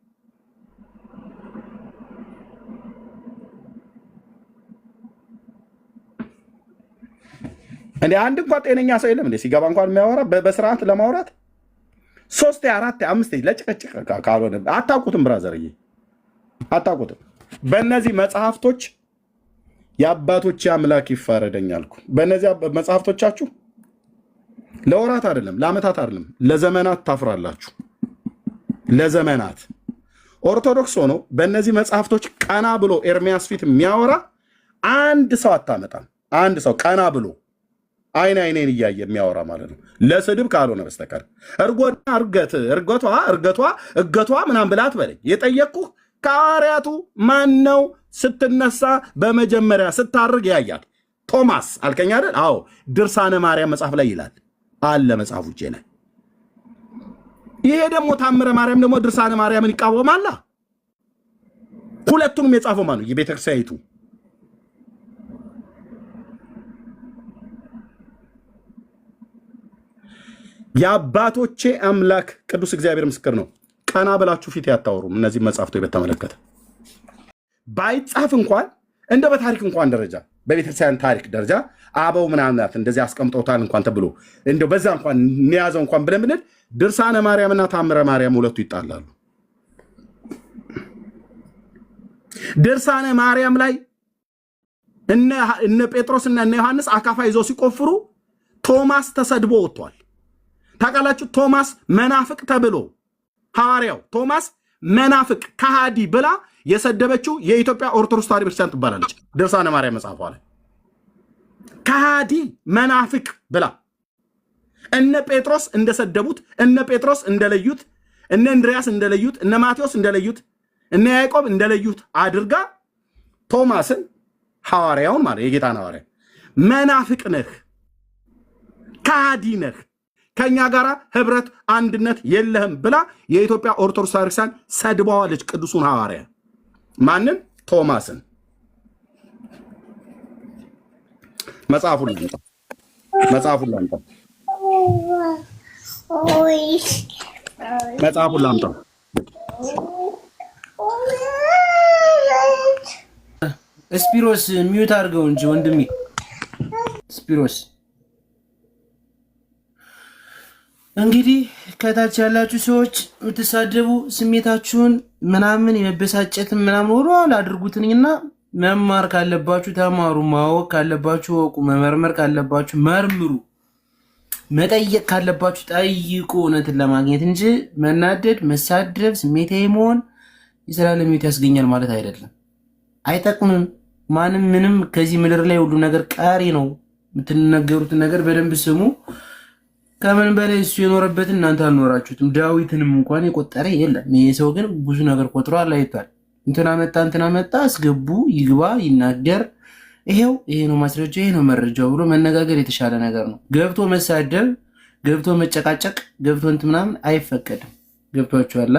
እንደ አንድ እንኳን ጤነኛ ሰው የለም እንዴ ሲገባ እንኳን የሚያወራ በስርዓት ለማውራት 3 4 5 ለጭቅጭቅ ካልሆነ አታውቁትም። ብራዘርዬ አታውቁትም። በእነዚህ መጽሐፍቶች የአባቶች አምላክ ይፋረደኛልኩ። በእነዚህ መጽሐፍቶቻችሁ ለወራት አይደለም ለዓመታት አይደለም ለዘመናት ታፍራላችሁ። ለዘመናት ኦርቶዶክስ ሆኖ በእነዚህ መጽሐፍቶች ቀና ብሎ ኤርሚያስ ፊት የሚያወራ አንድ ሰው አታመጣም። አንድ ሰው ቀና ብሎ አይኔን እያየ የሚያወራ ማለት ነው፣ ለስድብ ካልሆነ በስተቀር። እርገቷ ምናምን ብላ አትበለኝ። የጠየቅኩህ ከሐዋርያቱ ማን ነው ስትነሳ በመጀመሪያ ስታርግ ያያት? ቶማስ አልከኝ አይደል? አዎ፣ ድርሳነ ማርያም መጽሐፍ ላይ ይላል አለ መጽሐፉ እጄ ላይ። ይሄ ደግሞ ታምረ ማርያም ደግሞ ድርሳነ ማርያምን ይቃወማላ። ሁለቱንም የጻፈው ማን ነው? የቤተክርስቲያኒቱ የአባቶቼ አምላክ ቅዱስ እግዚአብሔር ምስክር ነው። ቀና ብላችሁ ፊት ያታወሩም እነዚህ መጽሐፍቶች በተመለከተ ባይጻፍ እንኳን እንደ በታሪክ እንኳን ደረጃ በቤተክርስቲያን ታሪክ ደረጃ አበው ምናምናት እንደዚህ አስቀምጠውታል እንኳን ተብሎ እንደው በዛ እንኳን እንያዘው እንኳን ብለን ብንል ድርሳነ ማርያምና ታምረ ማርያም ሁለቱ ይጣላሉ። ድርሳነ ማርያም ላይ እነ ጴጥሮስና እነ ዮሐንስ አካፋ ይዘው ሲቆፍሩ ቶማስ ተሰድቦ ወጥቷል። ታውቃላችሁ? ቶማስ መናፍቅ ተብሎ ሐዋርያው ቶማስ መናፍቅ ከሃዲ ብላ የሰደበችው የኢትዮጵያ ኦርቶዶክስ ተዋሕዶ ቤተክርስቲያን ትባላለች። ድርሳነ ማርያም መጽሐፏ ላይ ከሃዲ መናፍቅ ብላ እነ ጴጥሮስ እንደሰደቡት፣ እነ ጴጥሮስ እንደለዩት፣ እነ እንድሪያስ እንደለዩት፣ እነ ማቴዎስ እንደለዩት፣ እነ ያዕቆብ እንደለዩት አድርጋ ቶማስን ሐዋርያውን ማለት የጌታን ሐዋርያ መናፍቅ ነህ፣ ከሃዲ ነህ፣ ከኛ ጋር ህብረት አንድነት የለህም ብላ የኢትዮጵያ ኦርቶዶክስ ቤተክርስቲያን ሰድባዋለች። ቅዱሱን ሐዋርያ ማንን? ቶማስን። መጽሐፉን ላምጣ። መጽሐፉን ላምጣ። ስፒሮስ ሚዩት አድርገው እንጂ ወንድሜ ስፒሮስ። እንግዲህ ከታች ያላችሁ ሰዎች የምትሳደቡ ስሜታችሁን ምናምን የመበሳጨትን ምናምን ወደኋላ አድርጉትኝና መማር ካለባችሁ ተማሩ፣ ማወቅ ካለባችሁ ወቁ፣ መመርመር ካለባችሁ መርምሩ፣ መጠየቅ ካለባችሁ ጠይቁ፣ እውነትን ለማግኘት እንጂ መናደድ፣ መሳደብ፣ ስሜታዊ መሆን የዘላለም ሕይወት ያስገኛል ማለት አይደለም። አይጠቅምም። ማንም ምንም ከዚህ ምድር ላይ ሁሉ ነገር ቀሪ ነው። የምትነገሩትን ነገር በደንብ ስሙ። ከምን በላይ እሱ የኖረበትን እናንተ አልኖራችሁትም። ዳዊትንም እንኳን የቆጠረ የለም። ይሄ ሰው ግን ብዙ ነገር ቆጥሯል፣ አይቷል። እንትና መጣ፣ አስገቡ፣ ይግባ፣ ይናገር፣ ይሄው ይሄ ነው ማስረጃ፣ ይሄ ነው መረጃው ብሎ መነጋገር የተሻለ ነገር ነው። ገብቶ መሳደብ፣ ገብቶ መጨቃጨቅ፣ ገብቶ እንትን ምናምን አይፈቀድም። ገብቷችኋል?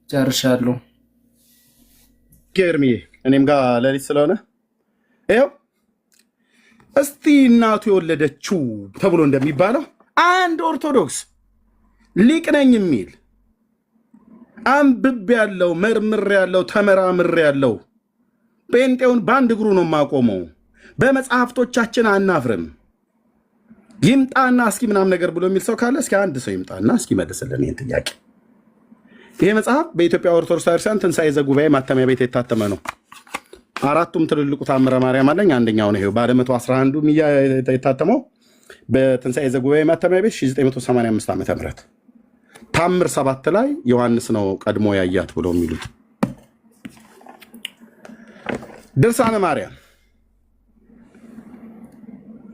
ጨርሻለሁ። ኬርሚ እኔም ጋር ሌሊት ስለሆነ ይኸው እስቲ እናቱ የወለደችው ተብሎ እንደሚባለው አንድ ኦርቶዶክስ ሊቅ ነኝ የሚል አንብቤ ያለው መርምር ያለው ተመራምር ያለው ጴንጤውን በአንድ እግሩ ነው የማቆመው፣ በመጽሐፍቶቻችን አናፍርም፣ ይምጣና እስኪ ምናምን ነገር ብሎ የሚል ሰው ካለ እስኪ አንድ ሰው ይምጣና እስኪ መልስልን ይህን ጥያቄ። ይሄ መጽሐፍ በኢትዮጵያ ኦርቶዶክስ ቤተክርስቲያን ትንሣኤ ዘጉባኤ ማተሚያ ቤት የታተመ ነው። አራቱም ትልልቁ ታምረ ማርያም አለኝ። አንደኛው ነው ይሄው ባለ 111 የታተመው በትንሣኤ ዘጉባኤ ማተሚያ ቤት 1985 ዓ.ም ታምር 7 ላይ ዮሐንስ ነው ቀድሞ ያያት ብሎ የሚሉት። ድርሳነ ማርያም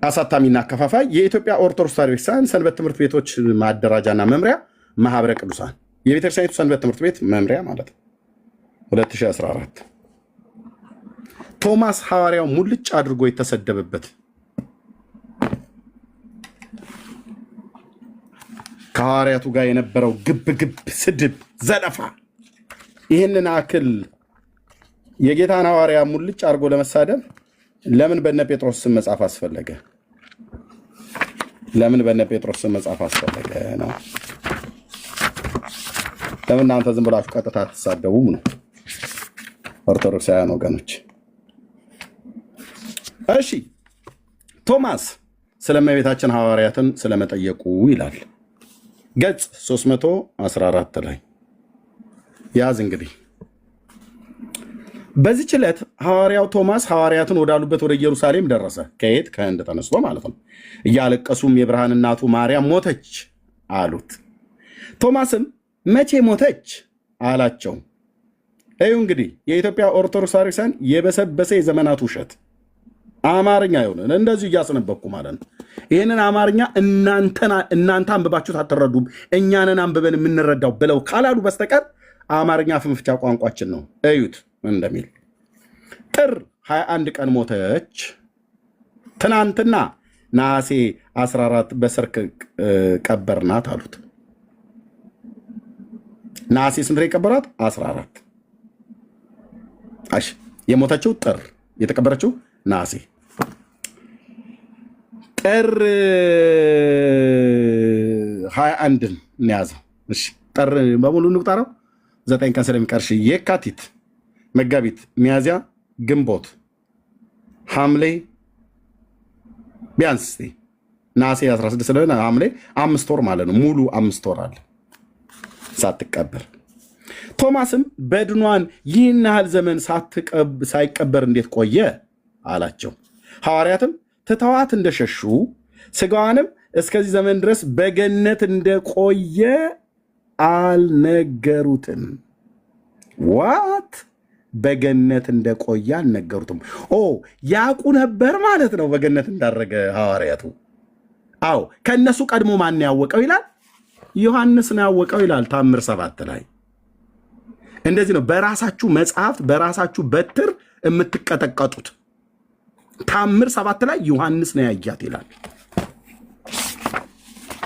አሳታሚና አከፋፋይ የኢትዮጵያ ኦርቶዶክስ ቤተክርስቲያን ሰንበት ትምህርት ቤቶች ማደራጃና መምሪያ ማህበረ ቅዱሳን የቤተክርስቲያኒቱ ሰንበት ትምህርት ቤት መምሪያ ማለት ነው። 2014 ቶማስ ሐዋርያው ሙልጭ አድርጎ የተሰደበበት ከሐዋርያቱ ጋር የነበረው ግብ ስድብ፣ ዘለፋ ይህንን አክል የጌታን ሐዋርያ ሙልጭ አድርጎ ለመሳደብ ለምን በነ ጴጥሮስ ስም መጻፍ አስፈለገ? ለምን በነ ጴጥሮስ ስም መጻፍ አስፈለገ ነው? ለምን እናንተ ዝም ብላችሁ ቀጥታ አትሳደቡም ነው? ኦርቶዶክሳውያን ወገኖች። እሺ ቶማስ ስለ እመቤታችን ሐዋርያትን ስለመጠየቁ ይላል ገጽ 314 ላይ ያዝ። እንግዲህ በዚህች ዕለት ሐዋርያው ቶማስ ሐዋርያትን ወዳሉበት ወደ ኢየሩሳሌም ደረሰ። ከየት? ከህንድ ተነስቶ ማለት ነው። እያለቀሱም የብርሃን እናቱ ማርያም ሞተች አሉት። ቶማስም መቼ ሞተች አላቸው። እዩ እንግዲህ የኢትዮጵያ ኦርቶዶክስ ቤተክርስቲያን የበሰበሰ የዘመናት ውሸት አማርኛ ይሆን እንደዚህ እያስነበኩ ማለት ነው። ይህንን አማርኛ እናንተ አንብባችሁት አትረዱም፣ እኛንን አንብበን የምንረዳው ብለው ካላሉ በስተቀር አማርኛ ፍምፍቻ ቋንቋችን ነው። እዩት እንደሚል ጥር 21 ቀን ሞተች። ትናንትና ነሐሴ 14 በሰርክ ቀበርናት አሉት። ነሐሴ ስንት ላይ ቀበራት? 14። እሺ የሞተችው ጥር የተቀበረችው ነሐሴ። ጥር 21ን እንያዘው። እሺ ጥር በሙሉ እንቁጠረው 9 ቀን ስለሚቀርሽ የካቲት፣ መጋቢት፣ ሚያዝያ፣ ግንቦት፣ ሐምሌ ቢያንስ ነሐሴ 16 ስለሆነ ሐምሌ 5 ወር ማለት ነው። ሙሉ 5 ወር አለ ሳትቀበር። ቶማስም በድኗን ይህን ያህል ዘመን ሳይቀበር እንዴት ቆየ አላቸው። ሐዋርያትም ትተዋት እንደሸሹ ስጋዋንም እስከዚህ ዘመን ድረስ በገነት እንደቆየ አልነገሩትም። ዋት በገነት እንደቆየ አልነገሩትም። ያውቁ ነበር ማለት ነው በገነት እንዳረገ ሐዋርያቱ። አዎ ከእነሱ ቀድሞ ማን ያወቀው ይላል? ዮሐንስ ነው ያወቀው ይላል ታምር 7 ላይ። እንደዚህ ነው በራሳችሁ መጽሐፍት በራሳችሁ በትር የምትቀጠቀጡት። ታምር 7 ላይ ዮሐንስ ነው ያያት ይላል።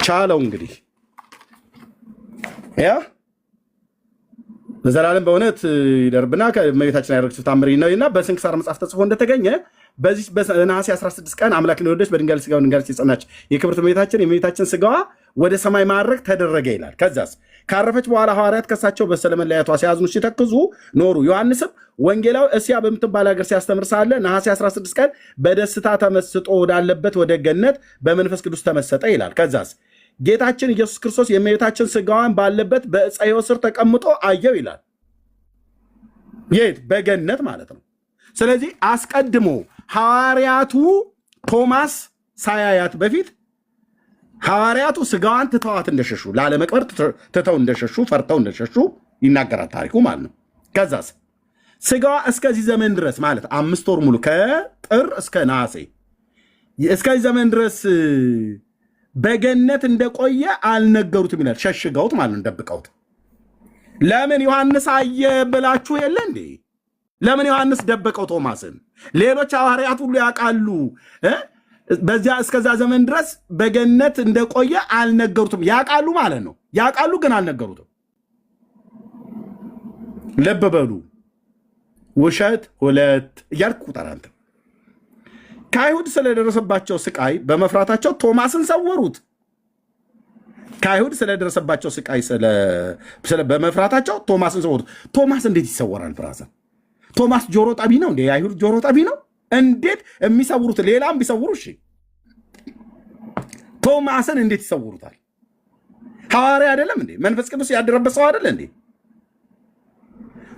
ቻለው እንግዲህ ያ በዘላለም በእውነት ይደርብና ከእመቤታችን ያደረገችው ታምር ነውና በስንክሳር መጽሐፍ ተጽፎ እንደተገኘ በዚህ በነሐሴ 16 ቀን አምላክን የወለደች በድንጋሌ ሥጋ ድንጋሌ የጸናች የክብርት እመቤታችን የእመቤታችን ሥጋዋ ወደ ሰማይ ማዕረግ ተደረገ ይላል። ከዛስ ካረፈች በኋላ ሐዋርያት ከሳቸው በሰለመለያቷ ሲያዝኑ ሲተክዙ ኖሩ። ዮሐንስም ወንጌላዊ እስያ በምትባል ሀገር ሲያስተምር ሳለ ነሐሴ 16 ቀን በደስታ ተመስጦ ወዳለበት ወደ ገነት በመንፈስ ቅዱስ ተመሰጠ ይላል። ከዛስ ጌታችን ኢየሱስ ክርስቶስ የእመቤታችን ሥጋዋን ባለበት በዕፀ ሕይወት ስር ተቀምጦ አየው ይላል። የት? በገነት ማለት ነው። ስለዚህ አስቀድሞ ሐዋርያቱ ቶማስ ሳያያት በፊት ሐዋርያቱ ሥጋዋን ትተዋት እንደሸሹ ላለመቅበር ትተው እንደሸሹ ፈርተው እንደሸሹ ይናገራል ታሪኩ ማለት ነው። ከዛስ ስጋዋ እስከዚህ ዘመን ድረስ ማለት 5 ወር ሙሉ ከጥር እስከ ነሐሴ እስከዚህ ዘመን ድረስ በገነት እንደቆየ አልነገሩትም ይላል። ሸሽገውት ማለት ነው፣ ደብቀውት። ለምን ዮሐንስ አየ ብላችሁ የለ እንዴ? ለምን ዮሐንስ ደበቀው ቶማስን? ሌሎች ሐዋርያት ሁሉ ያውቃሉ። በዚያ እስከዛ ዘመን ድረስ በገነት እንደቆየ አልነገሩትም። ያውቃሉ ማለት ነው። ያውቃሉ ግን አልነገሩትም። ልብ በሉ። ውሸት 2 እያልክ ቁጠር አንተ። ከአይሁድ ስለደረሰባቸው ስቃይ በመፍራታቸው ቶማስን ሰወሩት። ከአይሁድ ስለደረሰባቸው ስቃይ በመፍራታቸው ቶማስን ሰወሩት። ቶማስ እንዴት ይሰወራል ብራዘር? ቶማስ ጆሮ ጠቢ ነው እንዴ? የአይሁድ ጆሮ ጠቢ ነው? እንዴት የሚሰውሩት? ሌላም ቢሰውሩ እሺ፣ ቶማስን እንዴት ይሰውሩታል? ሐዋርያ አይደለም እንዴ? መንፈስ ቅዱስ ያደረበት ሰው አይደለ እንዴ?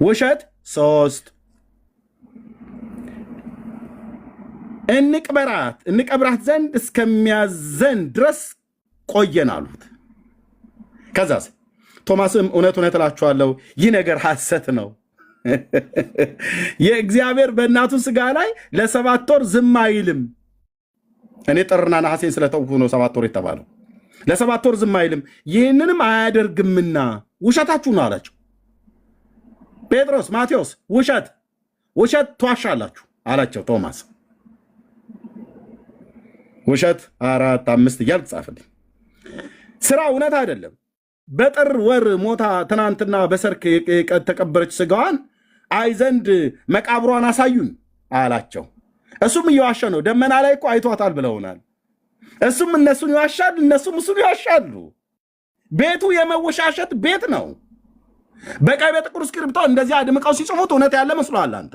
ውሸት 3 እንቀብራት ዘንድ እስከሚያዘን ድረስ ቆየን አሉት። ከዛስ ቶማስም እውነት እውነት እላችኋለሁ ይህ ነገር ሐሰት ነው፣ የእግዚአብሔር በእናቱ ሥጋ ላይ ለ7 ወር ዝም አይልም። እኔ ጥርና ነሐሴን ስለተውኩ ነው 7 ወር የተባለው። ለ7 ወር ዝም አይልም፣ ይህንንም አያደርግምና ውሸታችሁ ነው አላቸው። ጴጥሮስ፣ ማቴዎስ ውሸት ትዋሻላችሁ አላቸው። ቶማስ ውሸት 4 5 እያልክ ጻፍልኝ። ስራ እውነት አይደለም። በጥር ወር ሞታ ትናንትና በሰርክ ተቀበረች ስጋዋን አይ ዘንድ መቃብሯን አሳዩን አላቸው። እሱም እየዋሸ ነው። ደመና ላይ እኮ አይቷታል ብለውናል። እሱም እነሱን ይዋሻል፣ እነሱም እሱን ይዋሻሉ። ቤቱ የመወሻሸት ቤት ነው። በቀይ በጥቁር እስክሪብቶ እንደዚህ አድምቀው ሲጽፉት እውነት ያለ መስሏል አንተ።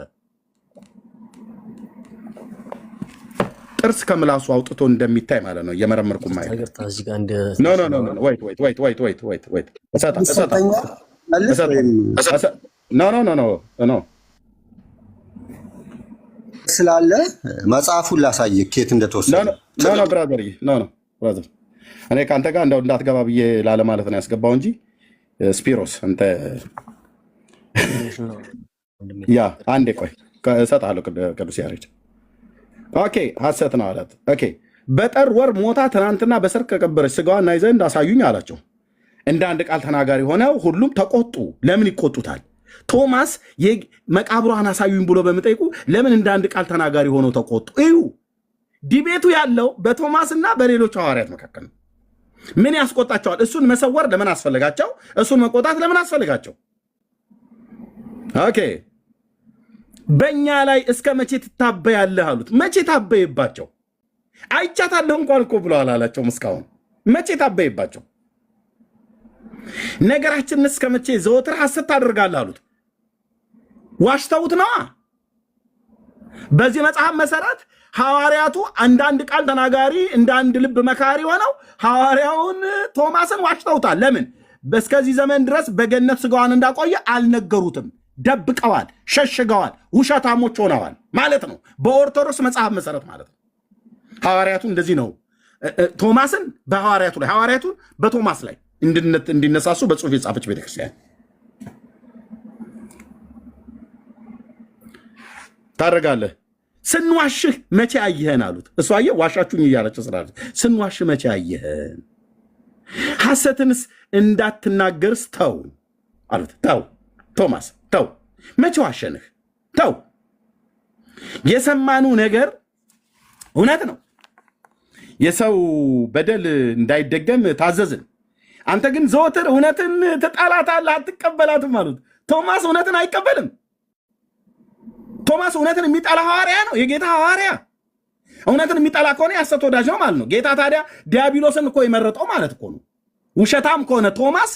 ጥርስ ከምላሱ አውጥቶ እንደሚታይ ማለት ነው። እየመረመርኩ ማየት ስላለ መጽሐፉን ላሳየ ኬት እንደተወሰነ እኔ ከአንተ ጋር እንደው እንዳትገባ ብዬ ላለ ማለት ነው ያስገባው እንጂ ስፒሮስ አንተ ያ አንዴ ቆይ እሰጥሃለሁ። ቅዱስ ያሬድ ኦኬ ሐሰት ነው አላት። ኦኬ በጥር ወር ሞታ ትናንትና በሰርክ ከቀበረች ስጋዋን እናይ ዘንድ አሳዩኝ አላቸው። እንደ አንድ ቃል ተናጋሪ ሆነው ሁሉም ተቆጡ። ለምን ይቆጡታል? ቶማስ መቃብሯን አሳዩኝ ብሎ በመጠይቁ ለምን እንደ አንድ ቃል ተናጋሪ ሆነው ተቆጡ? እዩ ዲቤቱ ያለው በቶማስና በሌሎች ሐዋርያት መካከል ነው። ምን ያስቆጣቸዋል? እሱን መሰወር ለምን አስፈልጋቸው? እሱን መቆጣት ለምን አስፈልጋቸው? ኦኬ በእኛ ላይ እስከ መቼ ትታበያለህ አሉት። መቼ ታበይባቸው? አይቻታለሁ እንኳን እኮ ብለዋል አላቸውም። እስካሁን መቼ ታበይባቸው? ነገራችንን እስከ መቼ ዘወትር ሐሰት ታደርጋለህ አሉት። ዋሽተውት ነዋ። በዚህ መጽሐፍ መሰረት ሐዋርያቱ አንዳንድ ቃል ተናጋሪ እንደ አንድ ልብ መካሪ ሆነው ሐዋርያውን ቶማስን ዋሽተውታል። ለምን? እስከዚህ ዘመን ድረስ በገነት ስጋዋን እንዳቆየ አልነገሩትም። ደብቀዋል፣ ሸሽገዋል፣ ውሸታሞች ሆነዋል ማለት ነው። በኦርቶዶክስ መጽሐፍ መሰረት ማለት ነው። ሐዋርያቱ እንደዚህ ነው። ቶማስን በሐዋርያቱ ላይ፣ ሐዋርያቱን በቶማስ ላይ እንዲነሳሱ በጽሁፍ የጻፈች ቤተክርስቲያን ታደርጋለህ። ስንዋሽህ መቼ አየህን አሉት። እሱ አየህ ዋሻችሁኝ እያለች ስላለች ስንዋሽህ መቼ አየህን? ሐሰትንስ እንዳትናገርስ ተው አሉት። ተው ቶማስ ተው፣ መቼ ዋሸንህ? ተው። የሰማኑ ነገር እውነት ነው። የሰው በደል እንዳይደገም ታዘዝን። አንተ ግን ዘወትር እውነትን ትጠላታለህ፣ አትቀበላትም አሉት። ቶማስ እውነትን አይቀበልም። ቶማስ እውነትን የሚጠላ ሐዋርያ ነው፣ የጌታ ሐዋርያ። እውነትን የሚጠላ ከሆነ የሐሰት ወዳጅ ነው ማለት ነው። ጌታ ታዲያ ዲያብሎስን እኮ የመረጠው ማለት እኮ ነው። ውሸታም ከሆነ ቶማስ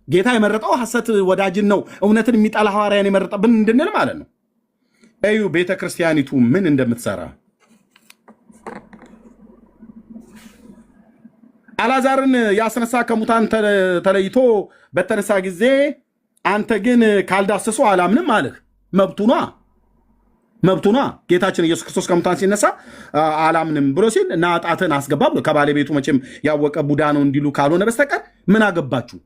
ጌታ የመረጠው ሐሰት ወዳጅን ነው፣ እውነትን የሚጠላ ሐዋርያን የመረጠብን እንድንል ማለት ነው። እዩ ቤተ ክርስቲያኒቱ ምን እንደምትሰራ። አልዓዛርን ያስነሳ ከሙታን ተለይቶ በተነሳ ጊዜ አንተ ግን ካልዳሰሱ አላምንም አልህ። መብቱና ጌታችን ኢየሱስ ክርስቶስ ከሙታን ሲነሳ አላምንም ብሎ ሲል እና ጣትን አስገባ ብሎ ከባለቤቱ መቼም ያወቀ ቡዳ ነው እንዲሉ ካልሆነ በስተቀር ምን አገባችሁ?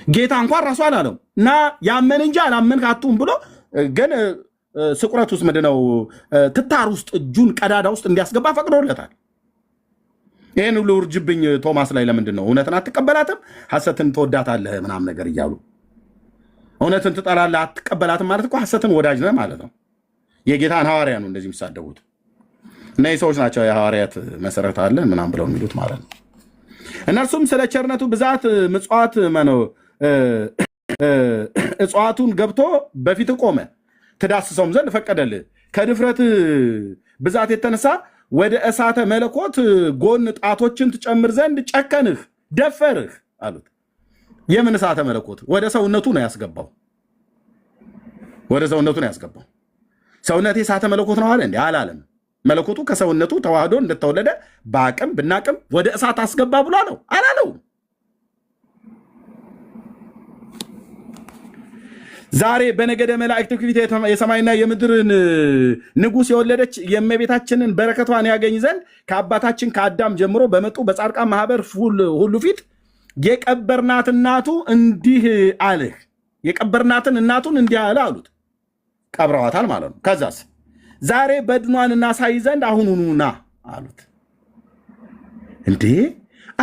ጌታ እንኳን ራሱ አላለው እና ያመን እንጂ አላመን ካቱም ብሎ ግን ስቁረት ውስጥ ምንድነው ትታር ውስጥ እጁን ቀዳዳ ውስጥ እንዲያስገባ ፈቅዶለታል። ይህን ሁሉ ውርጅብኝ ቶማስ ላይ ለምንድን ነው? እውነትን አትቀበላትም፣ ሐሰትን ትወዳታለህ ምናምን ነገር እያሉ እውነትን ትጠላለህ አትቀበላትም ማለት እኮ ሐሰትን ወዳጅ ነህ ማለት ነው። የጌታን ሐዋርያ ነው እንደዚህ የሚሳደቡት እነዚህ ሰዎች ናቸው። የሐዋርያት መሰረት አለን ምናምን ብለው የሚሉት ማለት ነው። እነርሱም ስለ ቸርነቱ ብዛት ምጽዋት እጽዋቱን ገብቶ በፊት ቆመ፣ ትዳስሰውም ዘንድ ፈቀደልህ። ከድፍረት ብዛት የተነሳ ወደ እሳተ መለኮት ጎን ጣቶችን ትጨምር ዘንድ ጨከንህ፣ ደፈርህ አሉት። የምን እሳተ መለኮት? ወደ ሰውነቱ ነው ያስገባው። ወደ ሰውነቱ ነው ያስገባው። ሰውነቴ እሳተ መለኮት ነው አለ እንዴ? አላለም። መለኮቱ ከሰውነቱ ተዋህዶ እንደተወለደ በአቅም ብናቅም ወደ እሳት አስገባ ብሎ አለው አላለው? ዛሬ በነገደ መላእክት ፊት የሰማይና የምድርን ንጉሥ የወለደች የእመቤታችንን በረከቷን ያገኝ ዘንድ ከአባታችን ከአዳም ጀምሮ በመጡ በጻድቃን ማህበር ሁሉ ፊት የቀበርናት እናቱ እንዲህ አልህ። የቀበርናትን እናቱን እንዲህ አለ አሉት። ቀብረዋታል ማለት ነው። ከዛስ ዛሬ በድኗን እናሳይ ዘንድ አሁኑኑ ና አሉት። እንዴ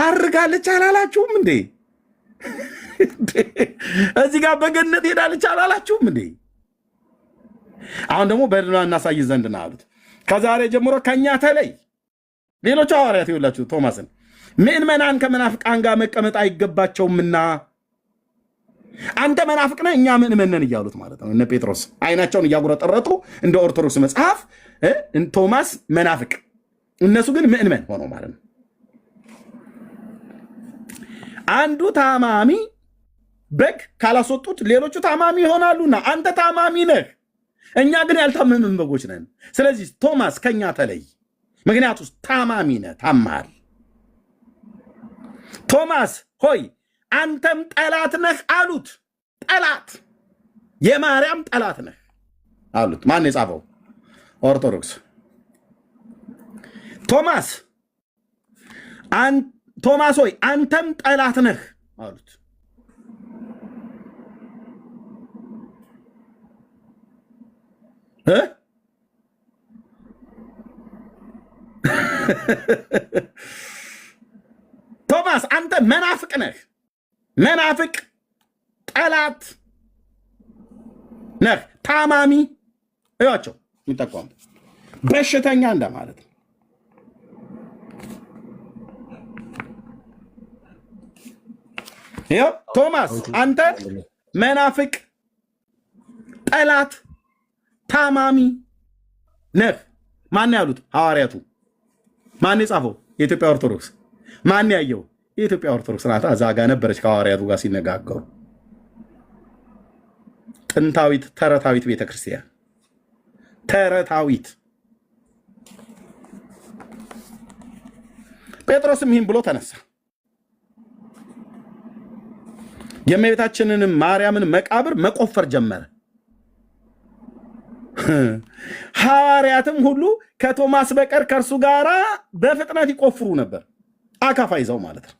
አርጋለች አላላችሁም እንዴ? እዚህ ጋር በገነት ሄዳለች አላላችሁም እንዴ? አሁን ደግሞ በድኗን እናሳይ ዘንድ ና አሉት። ከዛሬ ጀምሮ ከኛ ተለይ። ሌሎቹ ሐዋርያት ይኸውላችሁ ቶማስን ምእመናን ከመናፍቃን ጋር መቀመጥ አይገባቸውምና አንተ መናፍቅ ነህ እኛ ምእመን ነን እያሉት ማለት ነው። እነ ጴጥሮስ አይናቸውን እያጉረጠረጡ እንደ ኦርቶዶክስ መጽሐፍ ቶማስ መናፍቅ፣ እነሱ ግን ምእመን ሆነው ማለት ነው። አንዱ ታማሚ በግ ካላስወጡት ሌሎቹ ታማሚ ይሆናሉና አንተ ታማሚ ነህ፣ እኛ ግን ያልታመምን በጎች ነን። ስለዚህ ቶማስ ከኛ ተለይ፣ ምክንያቱም ታማሚ ነህ፣ ታማል። ቶማስ ሆይ አንተም ጠላት ነህ አሉት። ጠላት፣ የማርያም ጠላት ነህ አሉት። ማን የጻፈው? ኦርቶዶክስ። ቶማስ ሆይ አንተም ጠላት ነህ አሉት። ቶማስ አንተ መናፍቅ ነህ፣ መናፍቅ ጠላት ነህ፣ ታማሚ እያቸው ይጠቋም በሽተኛ እንደማለት ነው። ይኸው ቶማስ አንተ መናፍቅ ጠላት ታማሚ ነህ። ማን ያሉት? ሐዋርያቱ። ማን የጻፈው? የኢትዮጵያ ኦርቶዶክስ። ማን ያየው? የኢትዮጵያ ኦርቶዶክስ ናታ። እዛ ጋ ነበረች ከሐዋርያቱ ጋር ሲነጋገሩ። ጥንታዊት ተረታዊት ቤተክርስቲያን፣ ተረታዊት። ጴጥሮስም ይህን ብሎ ተነሳ። የእመቤታችንንም ማርያምን መቃብር መቆፈር ጀመረ። ሐዋርያትም ሁሉ ከቶማስ በቀር ከእርሱ ጋር በፍጥነት ይቆፍሩ ነበር፣ አካፋ ይዘው ማለት ነው።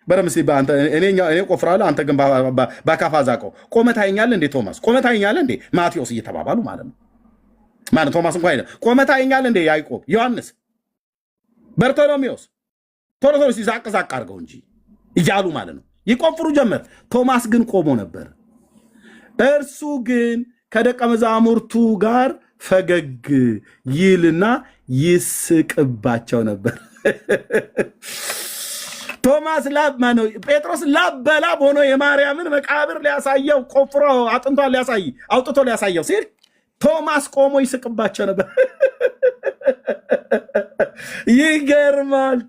በረምስ እኔ ቆፍራለሁ፣ አንተ ግን በአካፋ ዛቀው። ቆመህ ታየኛለህ እንዴ ቶማስ? ቆመህ ታየኛለህ እንዴ ማቴዎስ? እየተባባሉ ማለት ነው። ማለት ቶማስ እንኳን አይደለም። ቆመህ ታየኛለህ እንዴ ያዕቆብ፣ ዮሐንስ፣ በርቶሎሜዎስ፣ ቶሎ ቶሎ ዛቅ ዛቅ አድርገው እንጂ እያሉ ማለት ነው። ይቆፍሩ ጀመር። ቶማስ ግን ቆሞ ነበር። እርሱ ግን ከደቀ መዛሙርቱ ጋር ፈገግ ይልና ይስቅባቸው ነበር። ቶማስ ጴጥሮስ ላብ በላብ ሆኖ የማርያምን መቃብር ሊያሳየው ቆፍሮ አጥንቷን አውጥቶ ሊያሳየው ሲል ቶማስ ቆሞ ይስቅባቸው ነበር። ይገርማል።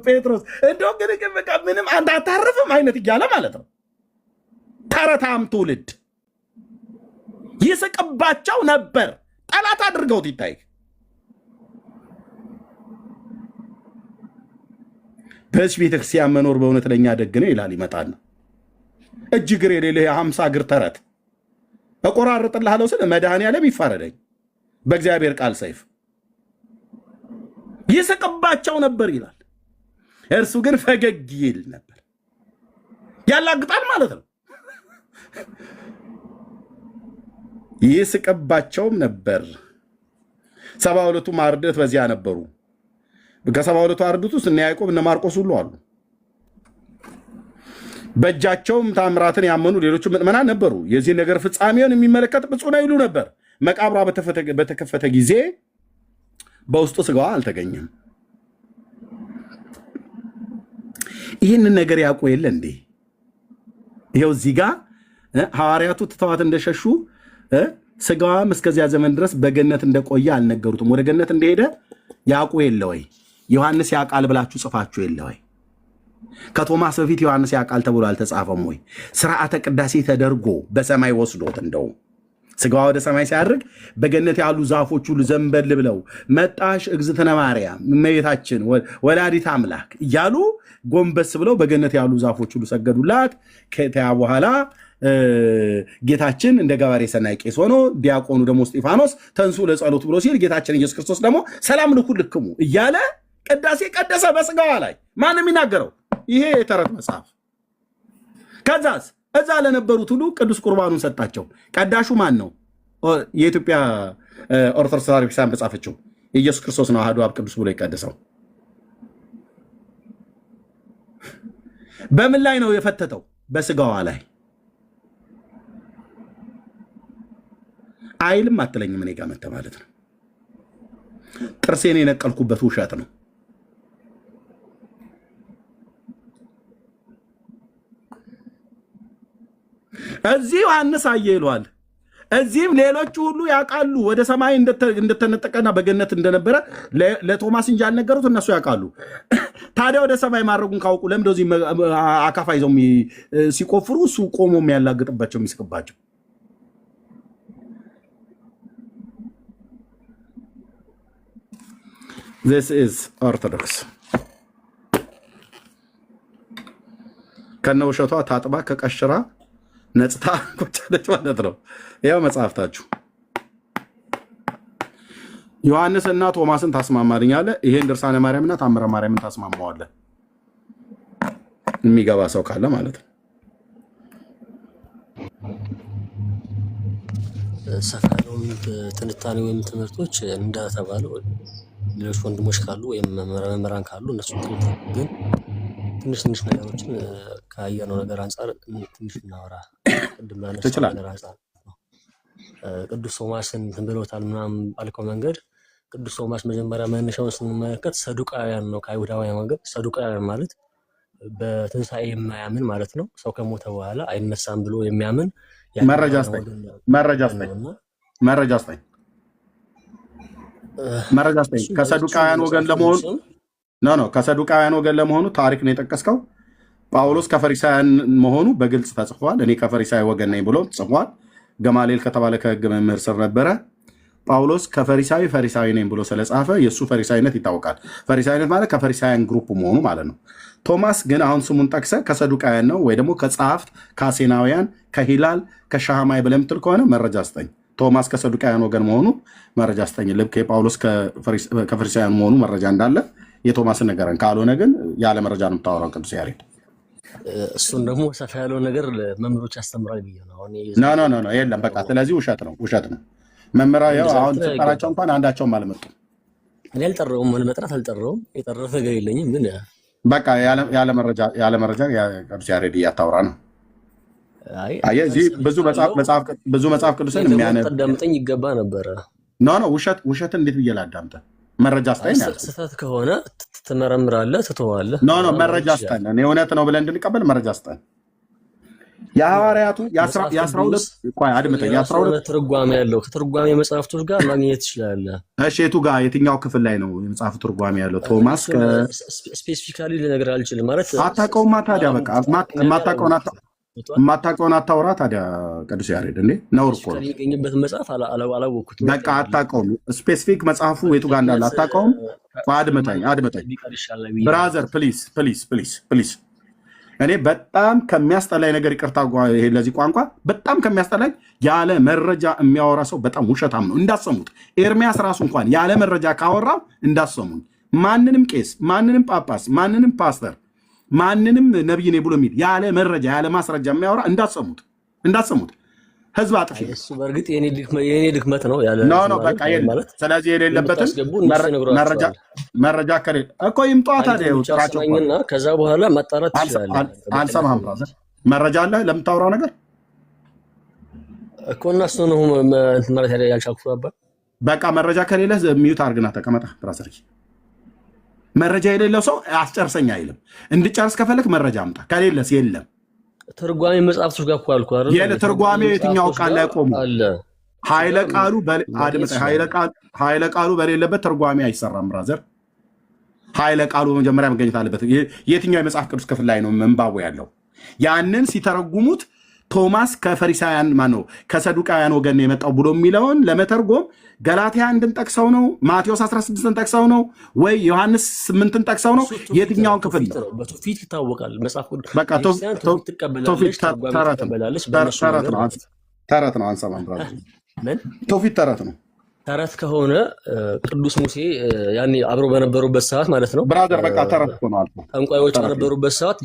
ጴጥሮስ እንደው ግን በቃ ምንም አንተ አታርፍም አይነት እያለ ማለት ነው። ተረታም ትውልድ ይስቅባቸው ነበር። ጠላት አድርገውት ይታይ። በዚህ ቤተክርስቲያን መኖር በእውነት ለእኛ ደግ ነው ይላል። ይመጣል እጅ እግር የሌለ የ50 እግር ተረት እቆራርጥልሃለሁ ስለ መድኃኔዓለም ይፋረደኝ በእግዚአብሔር ቃል ሰይፍ ይስቅባቸው ነበር ይላል። እርሱ ግን ፈገግ ይል ነበር። ያላግጣል ማለት ነው። ይስቅባቸውም ነበር። 72ቱ አርድእት በዚያ ነበሩ። ከ72ቱ አርድእት ውስጥ እነ ያዕቆብ እነ ማርቆስ ሁሉ አሉ። በእጃቸውም ታምራትን ያመኑ ሌሎቹ ምዕመናን ነበሩ። የዚህ ነገር ፍጻሜውን የሚመለከት ብፁዕ ነው ይሉ ነበር። መቃብሯ በተከፈተ ጊዜ በውስጡ ስጋዋ አልተገኘም። ይህንን ነገር ያውቁ የለ እንዴ? ይኸው እዚህ ጋር ሐዋርያቱ ትተዋት እንደሸሹ ስጋዋም እስከዚያ ዘመን ድረስ በገነት እንደቆየ አልነገሩትም። ወደ ገነት እንደሄደ ያውቁ የለ ወይ? ዮሐንስ ያውቃል ብላችሁ ጽፋችሁ የለ ወይ? ከቶማስ በፊት ዮሐንስ ያውቃል ተብሎ አልተጻፈም ወይ? ስርዓተ ቅዳሴ ተደርጎ በሰማይ ወስዶት እንደው ስጋዋ ወደ ሰማይ ሲያርግ በገነት ያሉ ዛፎች ሁሉ ዘንበል ብለው መጣሽ እግዝእትነ ማርያም እመቤታችን ወላዲት አምላክ እያሉ ጎንበስ ብለው በገነት ያሉ ዛፎች ሁሉ ሰገዱላት። ከዚያ በኋላ ጌታችን እንደ ገባሬ ሰናይ ቄስ ሆኖ ዲያቆኑ ደግሞ እስጢፋኖስ ተንሱ ለጸሎት ብሎ ሲል ጌታችን ኢየሱስ ክርስቶስ ደግሞ ሰላም ልኩልክሙ እያለ ቅዳሴ ቀደሰ በስጋዋ ላይ። ማን የሚናገረው? ይሄ የተረት መጽሐፍ። ከዛስ እዛ ለነበሩት ሁሉ ቅዱስ ቁርባኑን ሰጣቸው። ቀዳሹ ማን ነው? የኢትዮጵያ ኦርቶዶክስ ተዋሕዶ ቤተክርስቲያን በጻፈችው ኢየሱስ ክርስቶስ ነው አሐዱ አብ ቅዱስ ብሎ ይቀድሰው። በምን ላይ ነው የፈተተው? በስጋዋ ላይ። አይልም አትለኝም። እኔ ጋር መተህ ማለት ነው። ጥርሴን የነቀልኩበት ውሸት ነው። እዚህ ዮሐንስ አየ ይሏል። እዚህም ሌሎቹ ሁሉ ያውቃሉ ወደ ሰማይ እንደተነጠቀና በገነት እንደነበረ ለቶማስ እንጂ አልነገሩት፣ እነሱ ያውቃሉ። ታዲያ ወደ ሰማይ ማድረጉን ካውቁ ለምን እንደዚህ አካፋ ይዘው ሲቆፍሩ እሱ ቆሞ የሚያላግጥባቸው የሚስቅባቸው? This is Orthodox። ከነ ውሸቷ ታጥባ ከቀሽራ ነጽታ ቆጫለች ማለት ነው። ያው መጽሐፍታችሁ ዮሐንስ እና ቶማስን ታስማማልኛለህ። ይሄን ድርሳነ ማርያምና ታምረ ማርያምን ታስማማዋለህ። የሚገባ ሰው ካለ ማለት ነው። ሰፋ ያለውን ትንታኔ ወይም ትምህርቶች እንደተባለው ሌሎች ወንድሞች ካሉ ወይም መምህራን ካሉ እነሱ ግን ትንሽ ነገሮችን ካየነው ነገር አንጻር ትንሽ እናወራ። ቅድም ባነሳው ነገር አንጻር ቅዱስ ቶማስን እንትን ብለውታል ምናምን ባልከው መንገድ ቅዱስ ቶማስ መጀመሪያ መነሻውን ስንመለከት ሰዱቃውያን ነው። ከአይሁዳውያን መንገድ ሰዱቃውያን ማለት በትንሣኤ የማያምን ማለት ነው። ሰው ከሞተ በኋላ አይነሳም ብሎ የሚያምን መረጃ ስጠኝ። ከሰዱቃውያን ወገን ለመሆኑ ከሰዱቃውያን ወገን ለመሆኑ ታሪክ ነው የጠቀስከው። ጳውሎስ ከፈሪሳውያን መሆኑ በግልጽ ተጽፏል። እኔ ከፈሪሳዊ ወገን ነኝ ብሎ ጽፏል። ገማሌል ከተባለ ከሕግ መምህር ስር ነበረ። ጳውሎስ ፈሪሳዊ ነኝ ብሎ ስለጻፈ የእሱ ፈሪሳዊነት ይታወቃል። ፈሪሳዊነት ማለት ከፈሪሳውያን ግሩፕ መሆኑ ማለት ነው። ቶማስ ግን አሁን ስሙን ጠቅሰ ከሰዱቃውያን ነው ወይ ደግሞ ከጸሐፍት ከአሴናውያን ከሂላል ከሻማይ ብለህ የምትል ከሆነ መረጃ ስጠኝ። ቶማስ ከሰዱቃውያን ወገን መሆኑ መረጃ ስጠኝ። ልክ የጳውሎስ ከፈሪሳውያን መሆኑ መረጃ እንዳለ የቶማስን ነገረን። ካልሆነ ግን ያለ መረጃ ነው የምታወራው ቅዱስ ያሬድ። እሱን ደግሞ ሰፋ ያለው ነገር መምህሮች ያስተምራል ብዬ ነው። ኖ የለም በቃ። ስለዚህ ውሸት ነው። መምህራ አሁን ስጠራቸው እንኳን አንዳቸውም አልመጡም። እኔ አልጠራውም፣ መጥራት አልጠራውም። የጠራሁት ነገር የለኝም። ግን በቃ ያለ መረጃ ቅዱስ ያሬድ እያታውራ ነው። እዚህ ብዙ መጽሐፍ ቅዱስን የሚያዳምጠኝ ይገባ ነበረ። ውሸትን እንዴት ብዬ ላዳምጠ? መረጃ ስጠኝ። ስህተት ከሆነ ትመረምራለህ፣ ትተዋለህ። መረጃ ስጠን። እኔ እውነት ነው ብለን እንድንቀበል መረጃ ስጠን። የሐዋርያቱ የ12 ትርጓሜ ያለው ከትርጓሜ መጽሐፍቶች ጋር ማግኘት ትችላለህ። እሺ የቱ ጋር የትኛው ክፍል ላይ ነው የመጽሐፉ ትርጓሜ ያለው? ቶማስ ስፔሲፊካሊ ልነግርህ አልችልም። ማለት አታውቀውማ። ታዲያ በቃ የማታውቀውን አታውራ። ታዲያ ቅዱስ ያሬድ እንዴ ነውር እኮ ነው። የሚገኝበትን መጽሐፍ አላወቅኩትም። በቃ አታውቀውም። ስፔሲፊክ መጽሐፉ የቱ ጋር እንዳለ አታውቀውም። አድምጠኝ ብራዘር ፕሊዝ። እኔ በጣም ከሚያስጠላኝ ነገር ይቅርታ ለዚህ ቋንቋ በጣም ከሚያስጠላኝ ያለ መረጃ የሚያወራ ሰው በጣም ውሸታም ነው። እንዳሰሙት ኤርሚያስ ራሱ እንኳን ያለ መረጃ ካወራው እንዳሰሙኝ። ማንንም ቄስ፣ ማንንም ጳጳስ፣ ማንንም ፓስተር ማንንም ነብይ ነኝ ብሎ የሚል ያለ መረጃ ያለ ማስረጃ የሚያወራ እንዳሰሙት ህዝብ አጥፊ እሱ በእርግጥ የኔ ድክመት ነው ያለ ነው በቃ የለም። ስለዚህ የሌለበትን መረጃ ከሌለ እኮ ይምጧ ታዲያ ይውጣቸውና ከዛ በኋላ ማጣራት ይችላል። አልሰማህም ብራዘር? መረጃ አለ ለምታወራው ነገር እኮ እና እሱ ነው ማለት ያልቻልኩት ነበር። በቃ መረጃ ከሌለ ሚዩት አድርግና ተቀመጣ ብራዘር። መረጃ የሌለው ሰው አስጨርሰኝ አይልም። እንድጨርስ ከፈለክ መረጃ አምጣ፣ ከሌለስ የለም። ትርጓሜ መጽሐፍቶች ጋር እኮ አልኩ አይደል? የለ ትርጓሜ የትኛው ቃል ላይ ቆሙ? ኃይለ ቃሉ በሌለበት ትርጓሜ አይሰራም ብራዘር። ኃይለ ቃሉ መጀመሪያ መገኘት አለበት። የትኛው የመጽሐፍ ቅዱስ ክፍል ላይ ነው መንባቡ ያለው? ያንን ሲተረጉሙት ቶማስ ከፈሪሳውያን ማነው ከሰዱቃውያን ወገን የመጣው ብሎ የሚለውን ለመተርጎም ገላትያ 1ን ጠቅሰው ነው? ማቴዎስ 16ን ጠቅሰው ነው ወይ ዮሐንስ 8ን ጠቅሰው ነው? የትኛውን ክፍል ነው? በትውፊት ይታወቃል መጽሐፍ ቅዱስ። በቃ ትውፊት ተረት ነው። አንሰማም ብራዘር። ትውፊት ተረት ነው። ተረት ከሆነ ቅዱስ ሙሴ ያኔ አብረው በነበሩበት ሰዓት ማለት ነው ብራዘር። በቃ ተረት ሆኗል። ጠንቋዮች በነበሩበት ሰዓት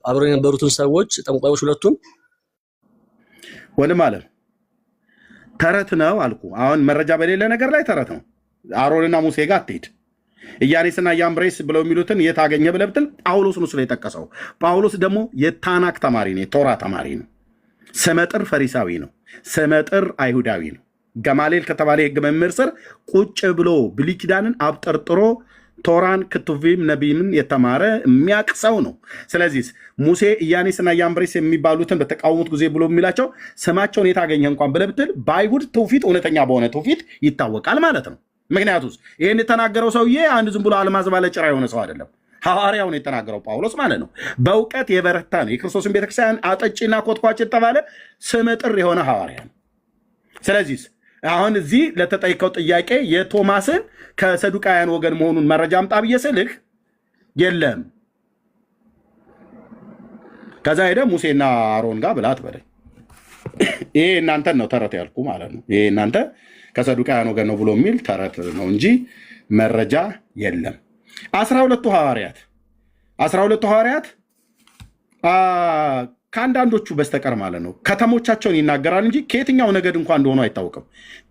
አብረው የነበሩትን ሰዎች ጠንቋዮች ሁለቱም ወንድም አለ ተረት ነው አልኩ። አሁን መረጃ በሌለ ነገር ላይ ተረት ነው። አሮንና ሙሴ ጋር አትሄድ። ኢያኔስና ያምብሬስ ብለው የሚሉትን የት አገኘ ብለህ ብትል ጳውሎስ ነው የጠቀሰው። ጳውሎስ ደግሞ የታናክ ተማሪ ነው፣ የቶራ ተማሪ ነው። ስመጥር ፈሪሳዊ ነው፣ ስመጥር አይሁዳዊ ነው። ገማሌል ከተባለ የሕግ መምህር ስር ቁጭ ብሎ ብሉይ ኪዳንን አብጠርጥሮ ቶራን ክትቪም ነቢይምን የተማረ የሚያቅ ሰው ነው። ስለዚህ ሙሴ ኢያኔስና ያምብሬስ የሚባሉትን በተቃወሙት ጊዜ ብሎ የሚላቸው ስማቸውን የታገኘ እንኳን ብለህ ብትል በአይሁድ ትውፊት እውነተኛ በሆነ ትውፊት ይታወቃል ማለት ነው። ምክንያቱስ ይህን የተናገረው ሰውዬ አንድ ዝም ብሎ አልማዝ ባለጭራ የሆነ ሰው አይደለም። ሐዋርያውን የተናገረው ጳውሎስ ማለት ነው። በእውቀት የበረታ ነው። የክርስቶስን ቤተክርስቲያን አጠጪና ኮትኳች የተባለ ስመጥር የሆነ ሐዋርያ ነው። ስለዚህ አሁን እዚህ ለተጠይቀው ጥያቄ የቶማስን ከሰዱቃውያን ወገን መሆኑን መረጃ አምጣ ብዬ ስልህ የለም። ከዛ ሄደ ሙሴና አሮን ጋር ብላት በለኝ። ይሄ እናንተን ነው ተረት ያልኩ ማለት ነው። ይሄ እናንተ ከሰዱቃውያን ወገን ነው ብሎ የሚል ተረት ነው እንጂ መረጃ የለም። 12ቱ ሐዋርያት ከአንዳንዶቹ በስተቀር ማለት ነው ከተሞቻቸውን ይናገራል እንጂ ከየትኛው ነገድ እንኳን እንደሆኑ አይታወቅም።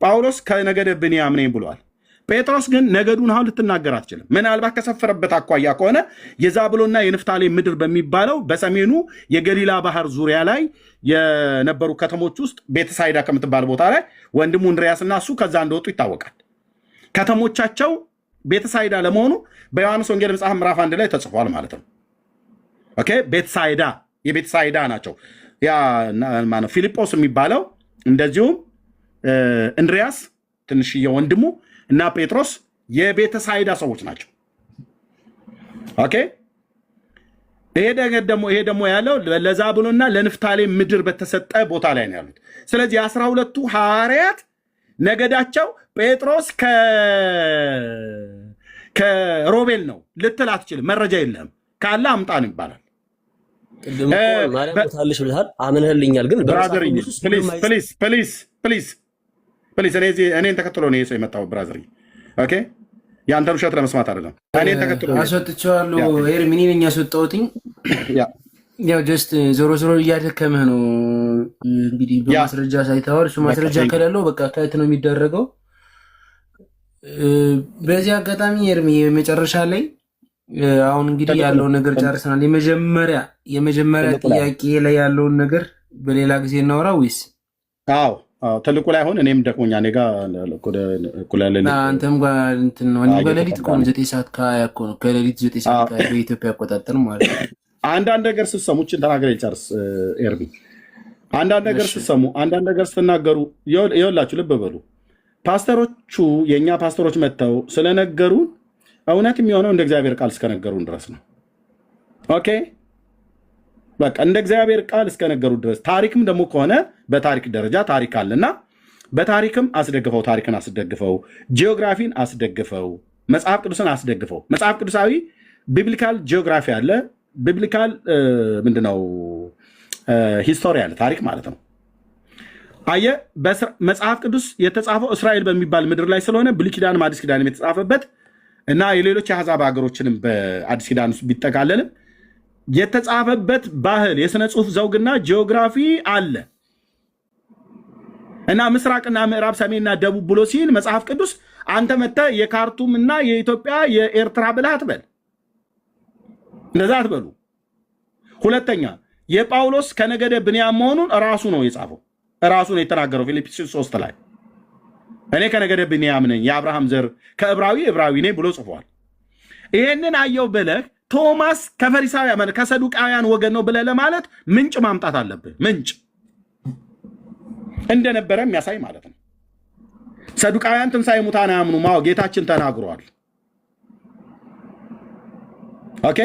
ጳውሎስ ከነገደ ብንያም ነኝ ብሏል። ጴጥሮስ ግን ነገዱን አሁን ልትናገር አትችልም። ምናልባት ከሰፈረበት አኳያ ከሆነ የዛብሎና የንፍታሌም ምድር በሚባለው በሰሜኑ የገሊላ ባህር ዙሪያ ላይ የነበሩ ከተሞች ውስጥ ቤተሳይዳ ከምትባል ቦታ ላይ ወንድሙ እንድርያስና እሱ ከዛ እንደወጡ ይታወቃል። ከተሞቻቸው ቤተሳይዳ ለመሆኑ በዮሐንስ ወንጌል መጽሐፍ ምዕራፍ 1 ላይ ተጽፏል ማለት ነው። ኦኬ የቤተሳይዳ ናቸው። ያ ማነው ፊልጶስ የሚባለው እንደዚሁም እንድሪያስ ትንሽዬ ወንድሙ እና ጴጥሮስ የቤተሳይዳ ሰዎች ናቸው። ኦኬ ይሄ ደግሞ ያለው ለዛብሎና ለንፍታሌም ምድር በተሰጠ ቦታ ላይ ነው ያሉት። ስለዚህ 12ቱ ሐዋርያት ነገዳቸው ጴጥሮስ ከሮቤል ነው ልትል አትችልም። መረጃ የለም ካለ አምጣን ይባላል። ታልሽ ብለሃል አምነህልኛል። ግን ብራዘር ፕሊዝ እኔን ተከትሎ ነው ሰው የመጣው ብራዘር። ኦኬ የአንተን ውሸት ለመስማት አይደለም። እኔን ተከትሎ አስወጥቼዋለሁ። ኤርሚኒ ነኝ ያስወጣሁትኝ። ያው ጀስት ዞሮ እያደከመህ ነው እንግዲህ በማስረጃ ሳይታወር እሱ ማስረጃ ከሌለው በቃ ከየት ነው የሚደረገው? በዚህ አጋጣሚ ኤርሚ መጨረሻ ላይ አሁን እንግዲህ ያለውን ነገር ጨርሰናል። የመጀመሪያ ጥያቄ ላይ ያለውን ነገር በሌላ ጊዜ እናወራ ወይስ? አዎ ትልቁ ላይ አሁን እኔም ደክሞኛ እኔ ጋር አንተም ጋር እንትን ነው። እኔ በሌሊት እኮ ነው 9 ሰዓት ከ20 እኮ ነው ከሌሊት 9 ሰዓት ከ20 በኢትዮጵያ አቆጣጠር ማለት ነው። አንዳንድ ነገር ስትሰሙችን ተናገር ይጨርስ ኤርሚ። አንዳንድ ነገር ስትሰሙ አንዳንድ ነገር ስትናገሩ ይኸውላችሁ ልብ በሉ። ፓስተሮቹ የእኛ ፓስተሮች መጥተው ስለነገሩ እውነት የሚሆነው እንደ እግዚአብሔር ቃል እስከነገሩን ድረስ ነው። ኦኬ በቃ እንደ እግዚአብሔር ቃል እስከነገሩ ድረስ። ታሪክም ደግሞ ከሆነ በታሪክ ደረጃ ታሪክ አለና በታሪክም አስደግፈው፣ ታሪክን አስደግፈው፣ ጂኦግራፊን አስደግፈው፣ መጽሐፍ ቅዱስን አስደግፈው። መጽሐፍ ቅዱሳዊ ቢብሊካል ጂኦግራፊ አለ፣ ቢብሊካል ምንድነው ሂስቶሪ አለ፣ ታሪክ ማለት ነው። አየ መጽሐፍ ቅዱስ የተጻፈው እስራኤል በሚባል ምድር ላይ ስለሆነ ብሉይ ኪዳንም አዲስ ኪዳንም የተጻፈበት እና የሌሎች የአሕዛብ ሀገሮችንም በአዲስ ኪዳን ውስጥ ቢጠቃለልም የተጻፈበት ባህል የሥነ ጽሑፍ ዘውግና ጂኦግራፊ አለ እና ምስራቅና ምዕራብ ሰሜንና ደቡብ ብሎ ሲል መጽሐፍ ቅዱስ አንተ መጥተህ የካርቱምና የኢትዮጵያ የኤርትራ ብለህ አትበል። እንደዛ አትበሉ። ሁለተኛ የጳውሎስ ከነገደ ብንያም መሆኑን ራሱ ነው የጻፈው፣ ራሱ ነው የተናገረው ፊልጵስዩስ 3 ላይ እኔ ከነገደ ብንያም ነኝ የአብርሃም ዘር ከዕብራዊ ነኝ ብሎ ጽፏል። ይሄንን አየው ብለህ ቶማስ ከፈሪሳውያን ከሰዱቃውያን ወገን ነው ብለህ ለማለት ምንጭ ማምጣት አለብህ። ምንጭ እንደነበረ የሚያሳይ ማለት ነው። ሰዱቃውያን ትንሣኤ ሙታን አያምኑም። ጌታችን ተናግሯል። ኦኬ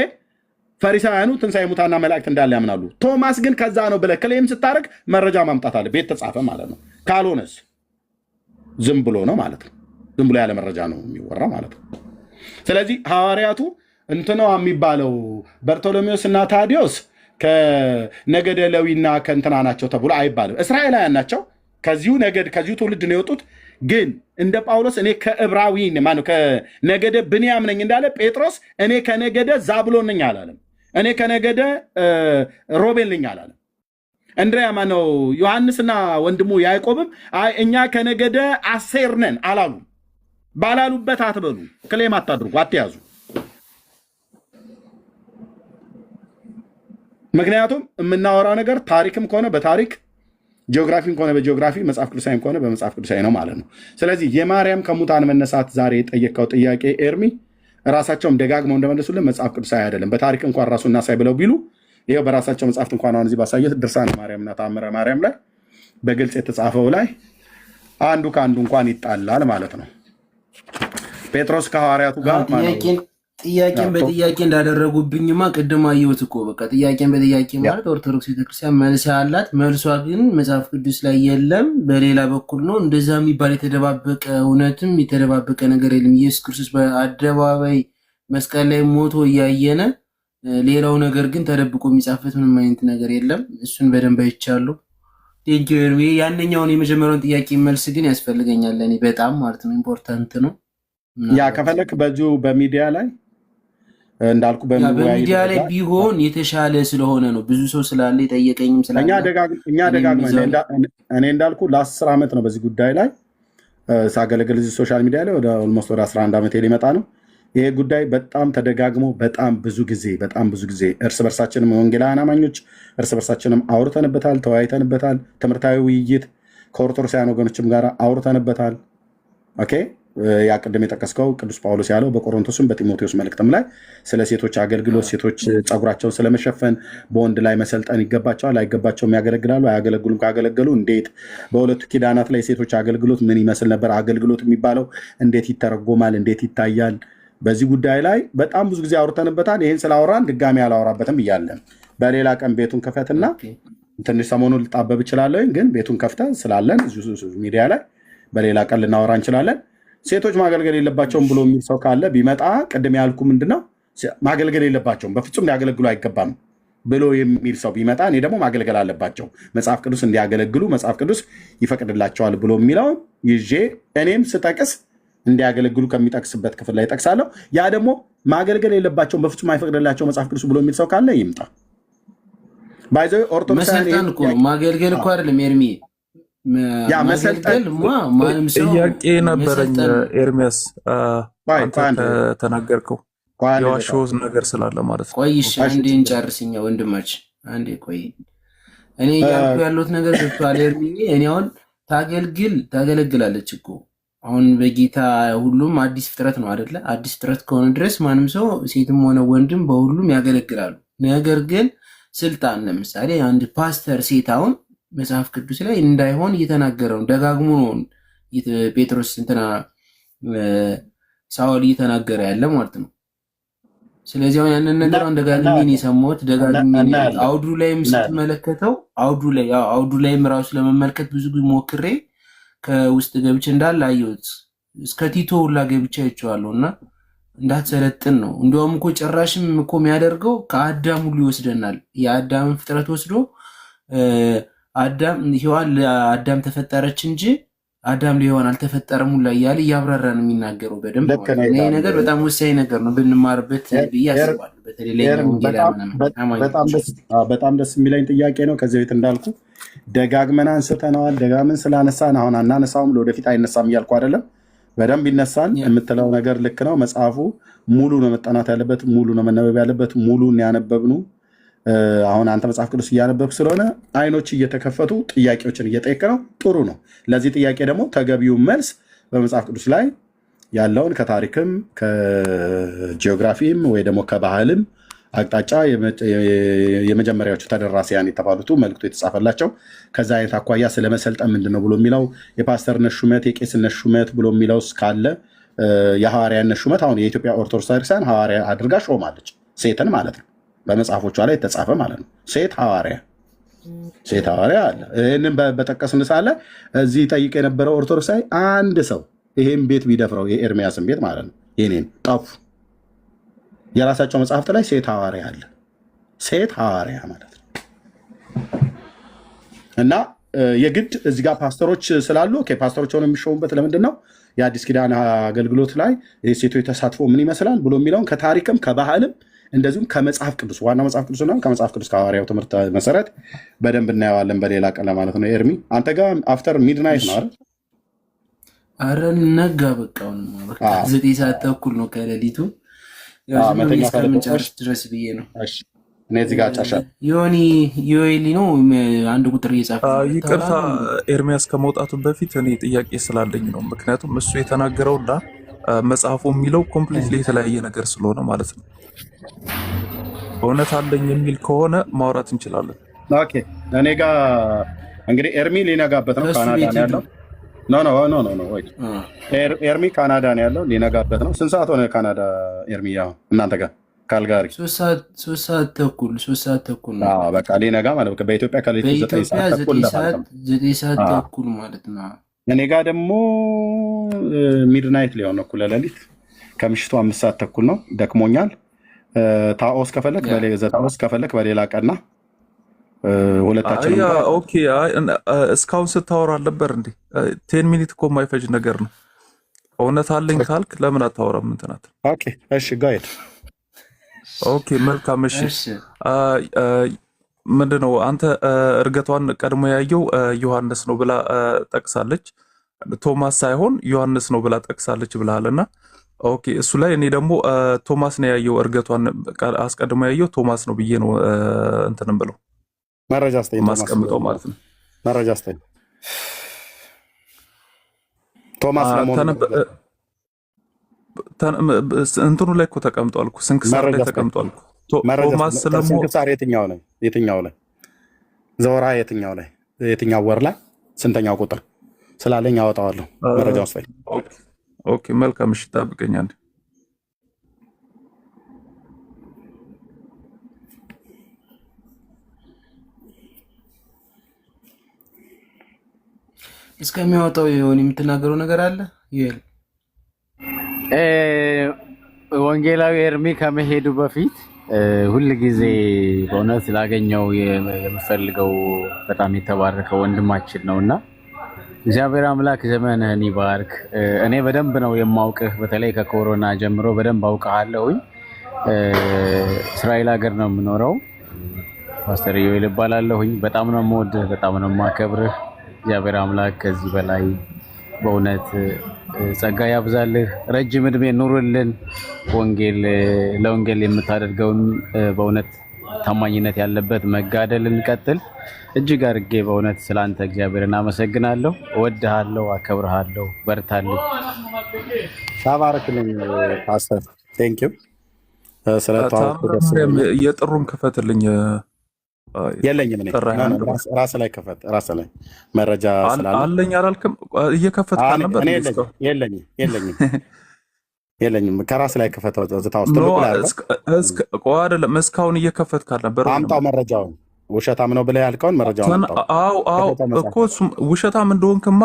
ፈሪሳውያኑ ትንሣኤ ሙታንና መላእክት እንዳለ ያምናሉ። ቶማስ ግን ከዛ ነው ብለህ ክሌም ስታደርግ መረጃ ማምጣት አለ። ቤት ተጻፈ ማለት ነው። ካልሆነስ ዝም ብሎ ነው ማለት ነው። ዝም ብሎ ያለ መረጃ ነው የሚወራው ማለት ነው። ስለዚህ ሐዋርያቱ እንትነው የሚባለው በርቶሎሜዎስ እና ታዲዮስ ከነገደ ሌዊና ከእንትና ናቸው ተብሎ አይባልም። እስራኤላውያን ናቸው። ከዚሁ ነገድ ከዚሁ ትውልድ ነው የወጡት። ግን እንደ ጳውሎስ እኔ ከዕብራዊ ማነው ከነገደ ብንያም ነኝ እንዳለ ጴጥሮስ እኔ ከነገደ ዛብሎን ነኝ አላለም። እኔ ከነገደ ሮቤል ነኝ አላለም። እንድሪያ ማነው ዮሐንስና ወንድሙ ያዕቆብም አይ እኛ ከነገደ አሴር ነን አላሉም። ባላሉበት አትበሉ፣ ክሌም አታድርጉ፣ አትያዙ። ምክንያቱም የምናወራው ነገር ታሪክም ከሆነ በታሪክ ጂኦግራፊም ከሆነ በጂኦግራፊ መጽሐፍ ቅዱሳዊም ከሆነ በመጽሐፍ ቅዱሳዊ ነው ማለት ነው። ስለዚህ የማርያም ከሙታን መነሳት ዛሬ የጠየቀው ጥያቄ ኤርሚ ራሳቸውም ደጋግመው እንደመለሱልን መጽሐፍ ቅዱሳዊ አይደለም። በታሪክ እንኳን ራሱ እናሳይ ብለው ቢሉ ይኸው በራሳቸው መጽሐፍት እንኳን አሁን እዚህ ባሳየት ድርሳነ ማርያምና ተአምረ ማርያም ላይ በግልጽ የተጻፈው ላይ አንዱ ከአንዱ እንኳን ይጣላል ማለት ነው። ጴጥሮስ ከሐዋርያቱ ጋር ጥያቄን በጥያቄ እንዳደረጉብኝማ ቅድም አየሁት እኮ። በቃ ጥያቄን በጥያቄ ማለት ኦርቶዶክስ ቤተክርስቲያን መልስ ያላት፣ መልሷ ግን መጽሐፍ ቅዱስ ላይ የለም፣ በሌላ በኩል ነው። እንደዛ የሚባል የተደባበቀ እውነትም የተደባበቀ ነገር የለም። ኢየሱስ ክርስቶስ በአደባባይ መስቀል ላይ ሞቶ እያየነ ሌላው ነገር ግን ተደብቆ የሚጻፍበት ምንም አይነት ነገር የለም። እሱን በደንብ አይቻለሁ። ያንኛውን የመጀመሪያውን ጥያቄ መልስ ግን ያስፈልገኛል ለእኔ በጣም ማለት ነው። ኢምፖርታንት ነው። ያ ከፈለክ በዚሁ በሚዲያ ላይ እንዳልኩ በሚዲያ ላይ ቢሆን የተሻለ ስለሆነ ነው። ብዙ ሰው ስላለ የጠየቀኝም ስላለ እኛ ደጋግመን እኔ እንዳልኩ ለ10 ዓመት ነው በዚህ ጉዳይ ላይ ሳገለግል እዚህ ሶሻል ሚዲያ ላይ ወደ ኦልሞስት ወደ 11 ዓመት ሊመጣ ነው። ይሄ ጉዳይ በጣም ተደጋግሞ በጣም ብዙ ጊዜ እርስ በርሳችንም ወንጌላውያን አማኞች እርስ በርሳችንም አውርተንበታል፣ ተወያይተንበታል። ትምህርታዊ ውይይት ከኦርቶዶክሳውያን ወገኖችም ጋር አውርተንበታል። ኦኬ ያ ቅድም የጠቀስከው ቅዱስ ጳውሎስ ያለው በቆሮንቶስም በጢሞቴዎስ መልእክትም ላይ ስለ ሴቶች አገልግሎት ሴቶች ጸጉራቸውን ስለመሸፈን በወንድ ላይ መሰልጠን ይገባቸዋል አይገባቸውም፣ ያገለግላሉ አያገለግሉም፣ ካገለገሉ እንዴት፣ በሁለቱ ኪዳናት ላይ ሴቶች አገልግሎት ምን ይመስል ነበር፣ አገልግሎት የሚባለው እንዴት ይተረጎማል፣ እንዴት ይታያል። በዚህ ጉዳይ ላይ በጣም ብዙ ጊዜ አውርተንበታል። ይህን ስላወራን ድጋሚ አላወራበትም እያለን በሌላ ቀን ቤቱን ክፈትና ትንሽ ሰሞኑን ልጣበብ እችላለሁ፣ ግን ቤቱን ከፍተን ስላለን ሚዲያ ላይ በሌላ ቀን ልናወራ እንችላለን። ሴቶች ማገልገል የለባቸውም ብሎ የሚል ሰው ካለ ቢመጣ ቅድም ያልኩ ምንድነው ማገልገል የለባቸውም በፍጹም ሊያገለግሉ አይገባም ብሎ የሚል ሰው ቢመጣ እኔ ደግሞ ማገልገል አለባቸው መጽሐፍ ቅዱስ እንዲያገለግሉ መጽሐፍ ቅዱስ ይፈቅድላቸዋል ብሎ የሚለውን ይዤ እኔም ስጠቅስ እንዲያገለግሉ ከሚጠቅስበት ክፍል ላይ ጠቅሳለሁ። ያ ደግሞ ማገልገል የለባቸውም በፍጹም አይፈቅድላቸው መጽሐፍ ቅዱስ ብሎ የሚል ሰው ካለ ይምጣ። ባይዘው ኦርቶዶክስ ማገልገል እኮ አይደለም ኤርሚ ጥያቄ ነበረኝ ኤርሚያስ፣ አንተ ተናገርከው የዋሸው ነገር ስላለ ማለት ነው። ቆይሽ አንዴ እንጨርስኛ ወንድማች፣ አንዴ ቆይ። እኔ ያልኩ ያለሁት ነገር ገብቶሃል ኤርሚ? እኔ አሁን ታገለግላለች እኮ አሁን በጌታ ሁሉም አዲስ ፍጥረት ነው አይደለ? አዲስ ፍጥረት ከሆነ ድረስ ማንም ሰው ሴትም ሆነ ወንድም በሁሉም ያገለግላሉ። ነገር ግን ስልጣን ለምሳሌ አንድ ፓስተር ሴት አሁን መጽሐፍ ቅዱስ ላይ እንዳይሆን እየተናገረ ነው። ደጋግሞ ነው ጴጥሮስ እንትና ሳውል እየተናገረ ያለ ማለት ነው። ስለዚህ አሁን ያንን ነገር ደጋግሜ ነው የሰማሁት። ደጋግሜ አውዱ ላይም ስትመለከተው አውዱ ላይም ራሱ ለመመልከት ብዙ ሞክሬ ከውስጥ ገብቼ እንዳለ አየሁት። እስከ ቲቶ ሁላ ገብቼ አይቼዋለሁ። እና እንዳትሰለጥን ነው። እንዲያውም እኮ ጭራሽም እኮ የሚያደርገው ከአዳም ሁሉ ይወስደናል። የአዳምን ፍጥረት ወስዶ ሔዋን ለአዳም ተፈጠረች እንጂ አዳም ሊሆን አልተፈጠረም ሁላ እያለ እያብራራ ነው የሚናገረው በደንብ። ይሄ ነገር በጣም ወሳኝ ነገር ነው ብንማርበት ብዬ አስባለሁ። በተለይ በጣም ደስ የሚለኝ ጥያቄ ነው። ከዚህ ቤት እንዳልኩ ደጋግመን አንስተነዋል። ደጋግመን ስላነሳን አሁን አናነሳውም፣ ለወደፊት አይነሳም እያልኩ አይደለም። በደንብ ይነሳል። የምትለው ነገር ልክ ነው። መጽሐፉ ሙሉ ነው መጠናት ያለበት፣ ሙሉ ነው መነበብ ያለበት። ሙሉን ያነበብኑ አሁን አንተ መጽሐፍ ቅዱስ እያነበብክ ስለሆነ አይኖች እየተከፈቱ ጥያቄዎችን እየጠየቅ ነው። ጥሩ ነው። ለዚህ ጥያቄ ደግሞ ተገቢውን መልስ በመጽሐፍ ቅዱስ ላይ ያለውን ከታሪክም ከጂኦግራፊም ወይ ደግሞ ከባህልም አቅጣጫ የመጀመሪያዎቹ ተደራሲያን የተባሉት መልክቱ የተጻፈላቸው ከዛ አይነት አኳያ ስለመሰልጠን ምንድን ነው ብሎ የሚለው የፓስተርነት ሹመት የቄስነት ሹመት ብሎ የሚለው ካለ የሐዋርያነት ሹመት አሁን የኢትዮጵያ ኦርቶዶክስ ቤተክርስቲያን ሐዋርያ አድርጋ ሾማለች፣ ሴትን ማለት ነው። በመጽሐፎቿ ላይ የተጻፈ ማለት ነው። ሴት ሐዋርያ አለ። ይህንን በጠቀስን ሳለ እዚህ ጠይቅ የነበረው ኦርቶዶክሳዊ አንድ ሰው ይሄን ቤት ቢደፍረው የኤርሚያስን ቤት ማለት ነው ይህኔን ጠፉ። የራሳቸው መጽሐፍት ላይ ሴት ሐዋርያ አለ። ሴት ሐዋርያ ማለት ነው። እና የግድ እዚህ ጋር ፓስተሮች ስላሉ ፓስተሮች ሆነው የሚሾሙበት ለምንድን ነው? የአዲስ ኪዳን አገልግሎት ላይ ሴቶች ተሳትፎ ምን ይመስላል ብሎ የሚለውን ከታሪክም ከባህልም እንደዚሁም ከመጽሐፍ ቅዱስ ዋና መጽሐፍ ቅዱስ ነው ከመጽሐፍ ቅዱስ ከሐዋርያው ትምህርት መሰረት በደንብ እናየዋለን። በሌላ ቀን ለማለት ነው። ኤርሚ አንተ ጋር አፍተር ሚድናይት ነው አይደል? አረ ነጋ በቃ 9 ሰዓት ተኩል ነው ከሌሊቱ እስከምንጨርስ ድረስ ብዬ ነው። እኔ እዚህ ጋር ጫሻል ዮኤሊ ነው አንድ ቁጥር እየጻፈ ይቅርታ ኤርሚያስ ከመውጣቱ በፊት እኔ ጥያቄ ስላለኝ ነው። ምክንያቱም እሱ የተናገረውና መጽሐፉ የሚለው ኮምፕሊትሊ የተለያየ ነገር ስለሆነ ማለት ነው። እውነት አለኝ የሚል ከሆነ ማውራት እንችላለን። ኦኬ እኔ ጋር እንግዲህ ኤርሚ ሊነጋበት ነው። ካናዳ ነው ያለው። ኖ ኤርሚ ካናዳ ነው ያለው። ሊነጋበት ነው። ስንት ሰዓት ሆነ ካናዳ ኤርሚ? ያው እናንተ ጋር ካልጋሪ 3 ሰዓት ተኩል ነው። በቃ ሊነጋ ማለት ነው። በኢትዮጵያ ከሌሊቱ 9 ሰዓት ተኩል ማለት ነው። እኔ ጋር ደግሞ ሚድናይት ሊሆን ነው። እኩለ ሌሊት ከምሽቱ 5 ሰዓት ተኩል ነው። ደክሞኛል። ታኦስ ከፈለክ በሌላ ቀና ሁለታችንም። ኦኬ እስካሁን ስታወራ አልነበር እንዴ? 10 ሚኒት እኮ የማይፈጅ ነገር ነው። እውነት አለኝ ካልክ ለምን አታወራም? እንትናት ኦኬ እሺ ጋይድ ኦኬ መልካም እሺ። ምንድነው አንተ እርገቷን ቀድሞ ያየው ዮሐንስ ነው ብላ ጠቅሳለች። ቶማስ ሳይሆን ዮሐንስ ነው ብላ ጠቅሳለች ብለሃልና ኦኬ እሱ ላይ እኔ ደግሞ ቶማስ ነው ያየው እርገቷን አስቀድሞ ያየው ቶማስ ነው ብዬ ነው እንትንም ብለው መረጃ አስተኝ ማስቀምጠው ማለት ነው። መረጃ አስተኝ ቶማስ ነው እንትኑ ላይ እኮ ተቀምጧል እኮ ስንክሳር ላይ ተቀምጧል እኮ ቶማስ ስለሞ ስንክሳር የትኛው ላይ ዘወራ የትኛው ወር ላይ ስንተኛው ቁጥር ስላለኝ አወጣዋለሁ። መረጃው አስተኝ ኦኬ መልካም እሺ፣ ጠብቀኝ አንዴ። እስከሚያወጣው የሆነ የምትናገረው ነገር አለ ይል ወንጌላዊ ኤርሚ ከመሄዱ በፊት ሁል ጊዜ በእውነት ላገኘው የምፈልገው በጣም የተባረከ ወንድማችን ነውና እግዚአብሔር አምላክ ዘመንህን ይባርክ። እኔ በደንብ ነው የማውቅህ፣ በተለይ ከኮሮና ጀምሮ በደንብ አውቅሃለሁኝ። እስራኤል ሀገር ነው የምኖረው። ፓስተር ዮኤል እባላለሁኝ። በጣም ነው የምወድህ፣ በጣም ነው የማከብርህ። እግዚአብሔር አምላክ ከዚህ በላይ በእውነት ጸጋ ያብዛልህ፣ ረጅም ዕድሜ ኑርልን። ለወንጌል የምታደርገውን በእውነት ታማኝነት ያለበት መጋደል እንቀጥል። እጅግ አድርጌ በእውነት ስላንተ እግዚአብሔርን አመሰግናለሁ። እወድሃለሁ፣ አከብርሃለሁ። በርታልኝ። ተባረክልኝ ፓስተር። ቴንክ ዩ የጥሩን ክፈትልኝ። የለኝም እኔ ራስ ላይ ክፈት። ራስ ላይ መረጃ ስላለ አለኝ አላልክም? እየከፈትክ ነበር። የለኝም ከራስ ላይ ክፈት። ዝታውስ አይደለም እስካሁን እየከፈትክ ነበር። አምጣው መረጃውን። ውሸታም ነው ብለህ ያልከውን መረጃውን አዎ እኮ ውሸታም እንደሆንክማ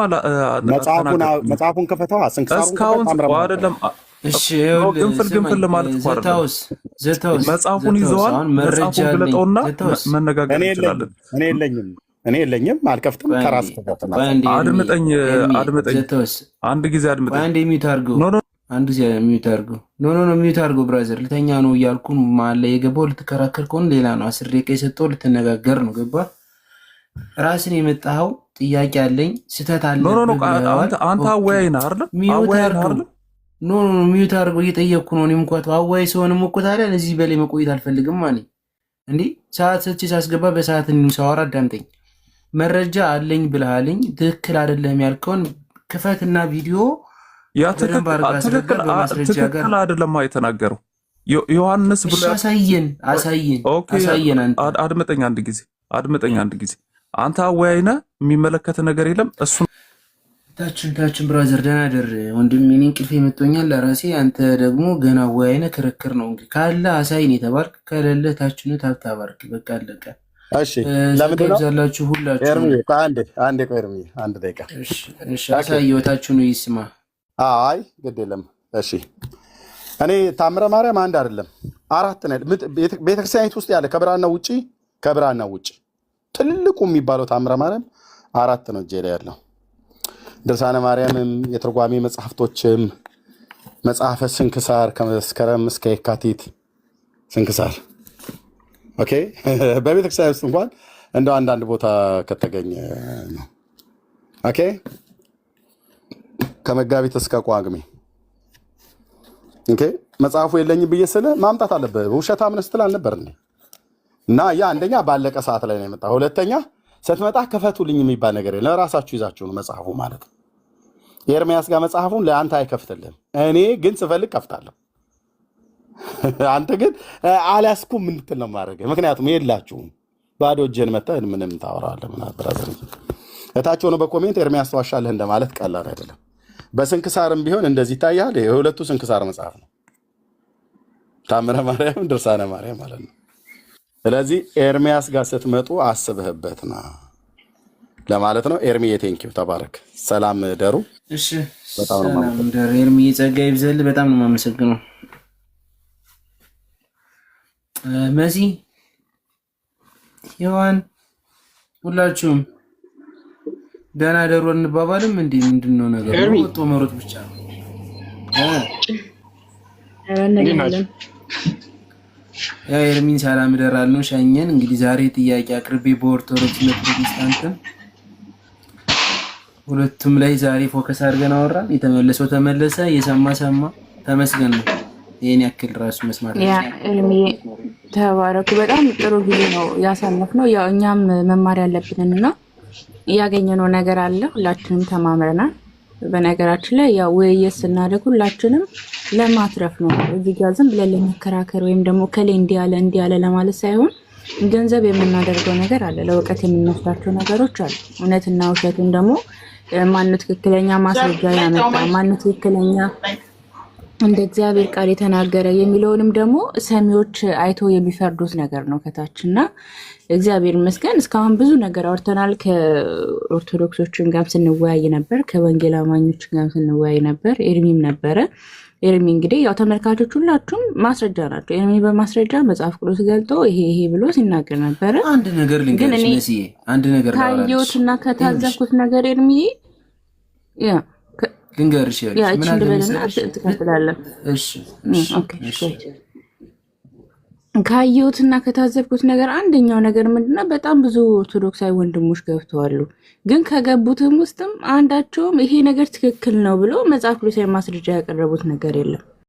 መጽሐፉን ክፈተው። እስካሁን አይደለም እሺ ግንፍል ማለት እኮ አይደለም። መጽሐፉን ይዘዋል። መጽሐፉን ግለጠውና መነጋገር እንችላለን። እኔ የለኝም እኔ የለኝም፣ አልከፍትም። ከራስ ተጋጥና አድምጠኝ አንድ ጊዜ አድምጠኝ። አንድ ሚዩት አድርገው አንድ ጊዜ ሚዩት አድርገው። ሚዩት አድርገው ብራዘር። ልተኛ ነው እያልኩ መሀል ላይ የገባው ልትከራከር ከሆነ ሌላ ነው። 10 ደቂቃ የሰጠው ልትነጋገር ነው። ገባ? ራስን የመጣኸው ጥያቄ አለኝ ስህተት አለ። አንተ አወያይ ነህ አይደል? ሚዩት አድርገው እየጠየቅኩ ነው። እኔም እንኳን አወያይ ሲሆንም እኮ ታዲያ እዚህ በላይ መቆየት አልፈልግም ማለት እንዴ። ሰዓት ሰጪ ሳስገባ በሰዓት ሳወራ አዳምጠኝ። መረጃ አለኝ ብለሃልኝ ትክክል አይደለም ያልከውን ክፈትና ቪዲዮ ትክክል አይደለም የተናገረው ዮሐንስ ብሎ አሳየን። አድምጠኝ አንድ ጊዜ አንተ አወያይ ነህ፣ የሚመለከት ነገር የለም። እሱ ታችን ብራዘር ደህና ደር ወንድሜ። እኔ እንቅልፌ መጥቶኛል ለራሴ። አንተ ደግሞ ገና አወያይ ነህ። ክርክር ነው እንግዲህ። ካለ አሳይን የተባልክ ከሌለ ታችን ታብታባርክ። በቃ አለቀ። እሺ ለምንድን ነው ዛላችሁ ሁላችሁ አንዴ ቆይ ኤርሚ አንድ ደቂቃ። እሺ አሳየውታችሁ ነው ይስማ። አይ ግድ የለም። እሺ እኔ ታምረ ማርያም አንድ አይደለም 4 ነው ቤተክርስቲያኒት ውስጥ ያለ ከብራና ውጪ ትልቁ የሚባለው ታምረ ማርያም 4 ነው እጄ ላይ ያለው። ድርሳነ ማርያምም የትርጓሜ መጽሐፍቶችም መጽሐፈ ስንክሳር ከመስከረም እስከ የካቲት ስንክሳር ኦኬ። በቤተክርስቲያን ውስጥ እንኳን እንደው አንዳንድ ቦታ ከተገኘ ነው ኦኬ። ከመጋቢት እስከ ቋግሜ ኦኬ። መጽሐፉ የለኝም ብዬ ስለ ማምጣት አለበት። ውሸታም ነህ ስትል አልነበር እንዴ? እና ያ አንደኛ ባለቀ ሰዓት ላይ ነው የመጣው። ሁለተኛ ስትመጣ ክፈቱልኝ የሚባል ነገር የለም። ለራሳችሁ ይዛችሁ ነው መጽሐፉ ማለት ነው። ኤርሚያስ ጋር መጽሐፉን ለአንተ አይከፍትልህም። እኔ ግን ስፈልግ ከፍታለሁ። አንተ ግን አልያዝኩም የምትል ነው ማድረግ። ምክንያቱም የላችሁም። ባዶ እጅህን መተህ ምንም ታወራለህ። ምን ብራዘር እታች ሆኖ በኮሜንት ኤርሚያስ ተዋሻለህ እንደማለት ቀላል አይደለም። በስንክሳርም ቢሆን እንደዚህ ይታያል። የሁለቱ ስንክሳር መጽሐፍ ነው፣ ታምረ ማርያም ድርሳነ ማርያም ማለት ነው። ስለዚህ ኤርሚያስ ጋር ስትመጡ አስብህበት ና ለማለት ነው። ኤርሚ ቴንኪው ተባረክ። ሰላም ደሩ። እሺ ሰላም ደሩ። ኤርሚ ጸጋ ይብዛል። በጣም ነው የማመሰግነው። መሲ ዮሐን ሁላችሁም ደህና ደሩ እንባባልም እንዴ? ምንድነው ነገር? ወጦ መሮጥ ብቻ ነው። ያ ኤርሚን ሰላም ደራል ነው ሻኘን። እንግዲህ ዛሬ ጥያቄ አቅርቤ በኦርቶዶክስ ለፕሮቴስታንት ሁለቱም ላይ ዛሬ ፎከስ አድርገን አወራን። የተመለሰው ተመለሰ፣ የሰማ ሰማ። ተመስገን ነው። ይሄን ያክል ራሱ መስማት ያ ኤርሚ ተባረኩ። በጣም ጥሩ ጊዜ ነው ያሳለፍነው። ያው እኛም መማር ያለብንና ያገኘነው ነገር አለ። ሁላችንም ተማምረናል። በነገራችን ላይ ያው ውይይት ስናደርግ ሁላችንም ለማትረፍ ነው። እዚህ ጋር ዝም ብለን ለመከራከር ወይም ደግሞ ከሌ እንዲያለ ለማለት ሳይሆን ገንዘብ የምናደርገው ነገር አለ። ለእውቀት የምንወስዳቸው ነገሮች አሉ። እውነትና ውሸቱን ደግሞ ማነው ትክክለኛ ማስረጃ ያመጣ፣ ማነው ትክክለኛ እንደ እግዚአብሔር ቃል የተናገረ የሚለውንም ደግሞ ሰሚዎች አይቶ የሚፈርዱት ነገር ነው ከታችና እግዚአብሔር ይመስገን እስካሁን ብዙ ነገር አውርተናል። ከኦርቶዶክሶችን ጋር ስንወያይ ነበር፣ ከወንጌል አማኞች ጋር ስንወያይ ነበር። ኤርሚም ነበረ። ኤርሚ እንግዲህ ያው ተመልካቾች ሁላችሁም ማስረጃ ናቸው። ኤርሚ በማስረጃ መጽሐፍ ቅዱስ ገልጦ ይሄ ብሎ ሲናገር ነበረ። አንድ ነገር ልንገርሽ ነሲ፣ አንድ ነገር ታየውትና ከታዘብኩት ነገር ኤርሚ ያ ልንገርሽ ምን አለመሰለሽ ትከፍላለህ። እሺ ኦኬ ካየሁትና ከታዘብኩት ነገር አንደኛው ነገር ምንድነው፣ በጣም ብዙ ኦርቶዶክሳዊ ወንድሞች ገብተዋል። ግን ከገቡትም ውስጥም አንዳቸውም ይሄ ነገር ትክክል ነው ብሎ መጽሐፍ ቅዱሳዊ ማስረጃ ያቀረቡት ነገር የለም።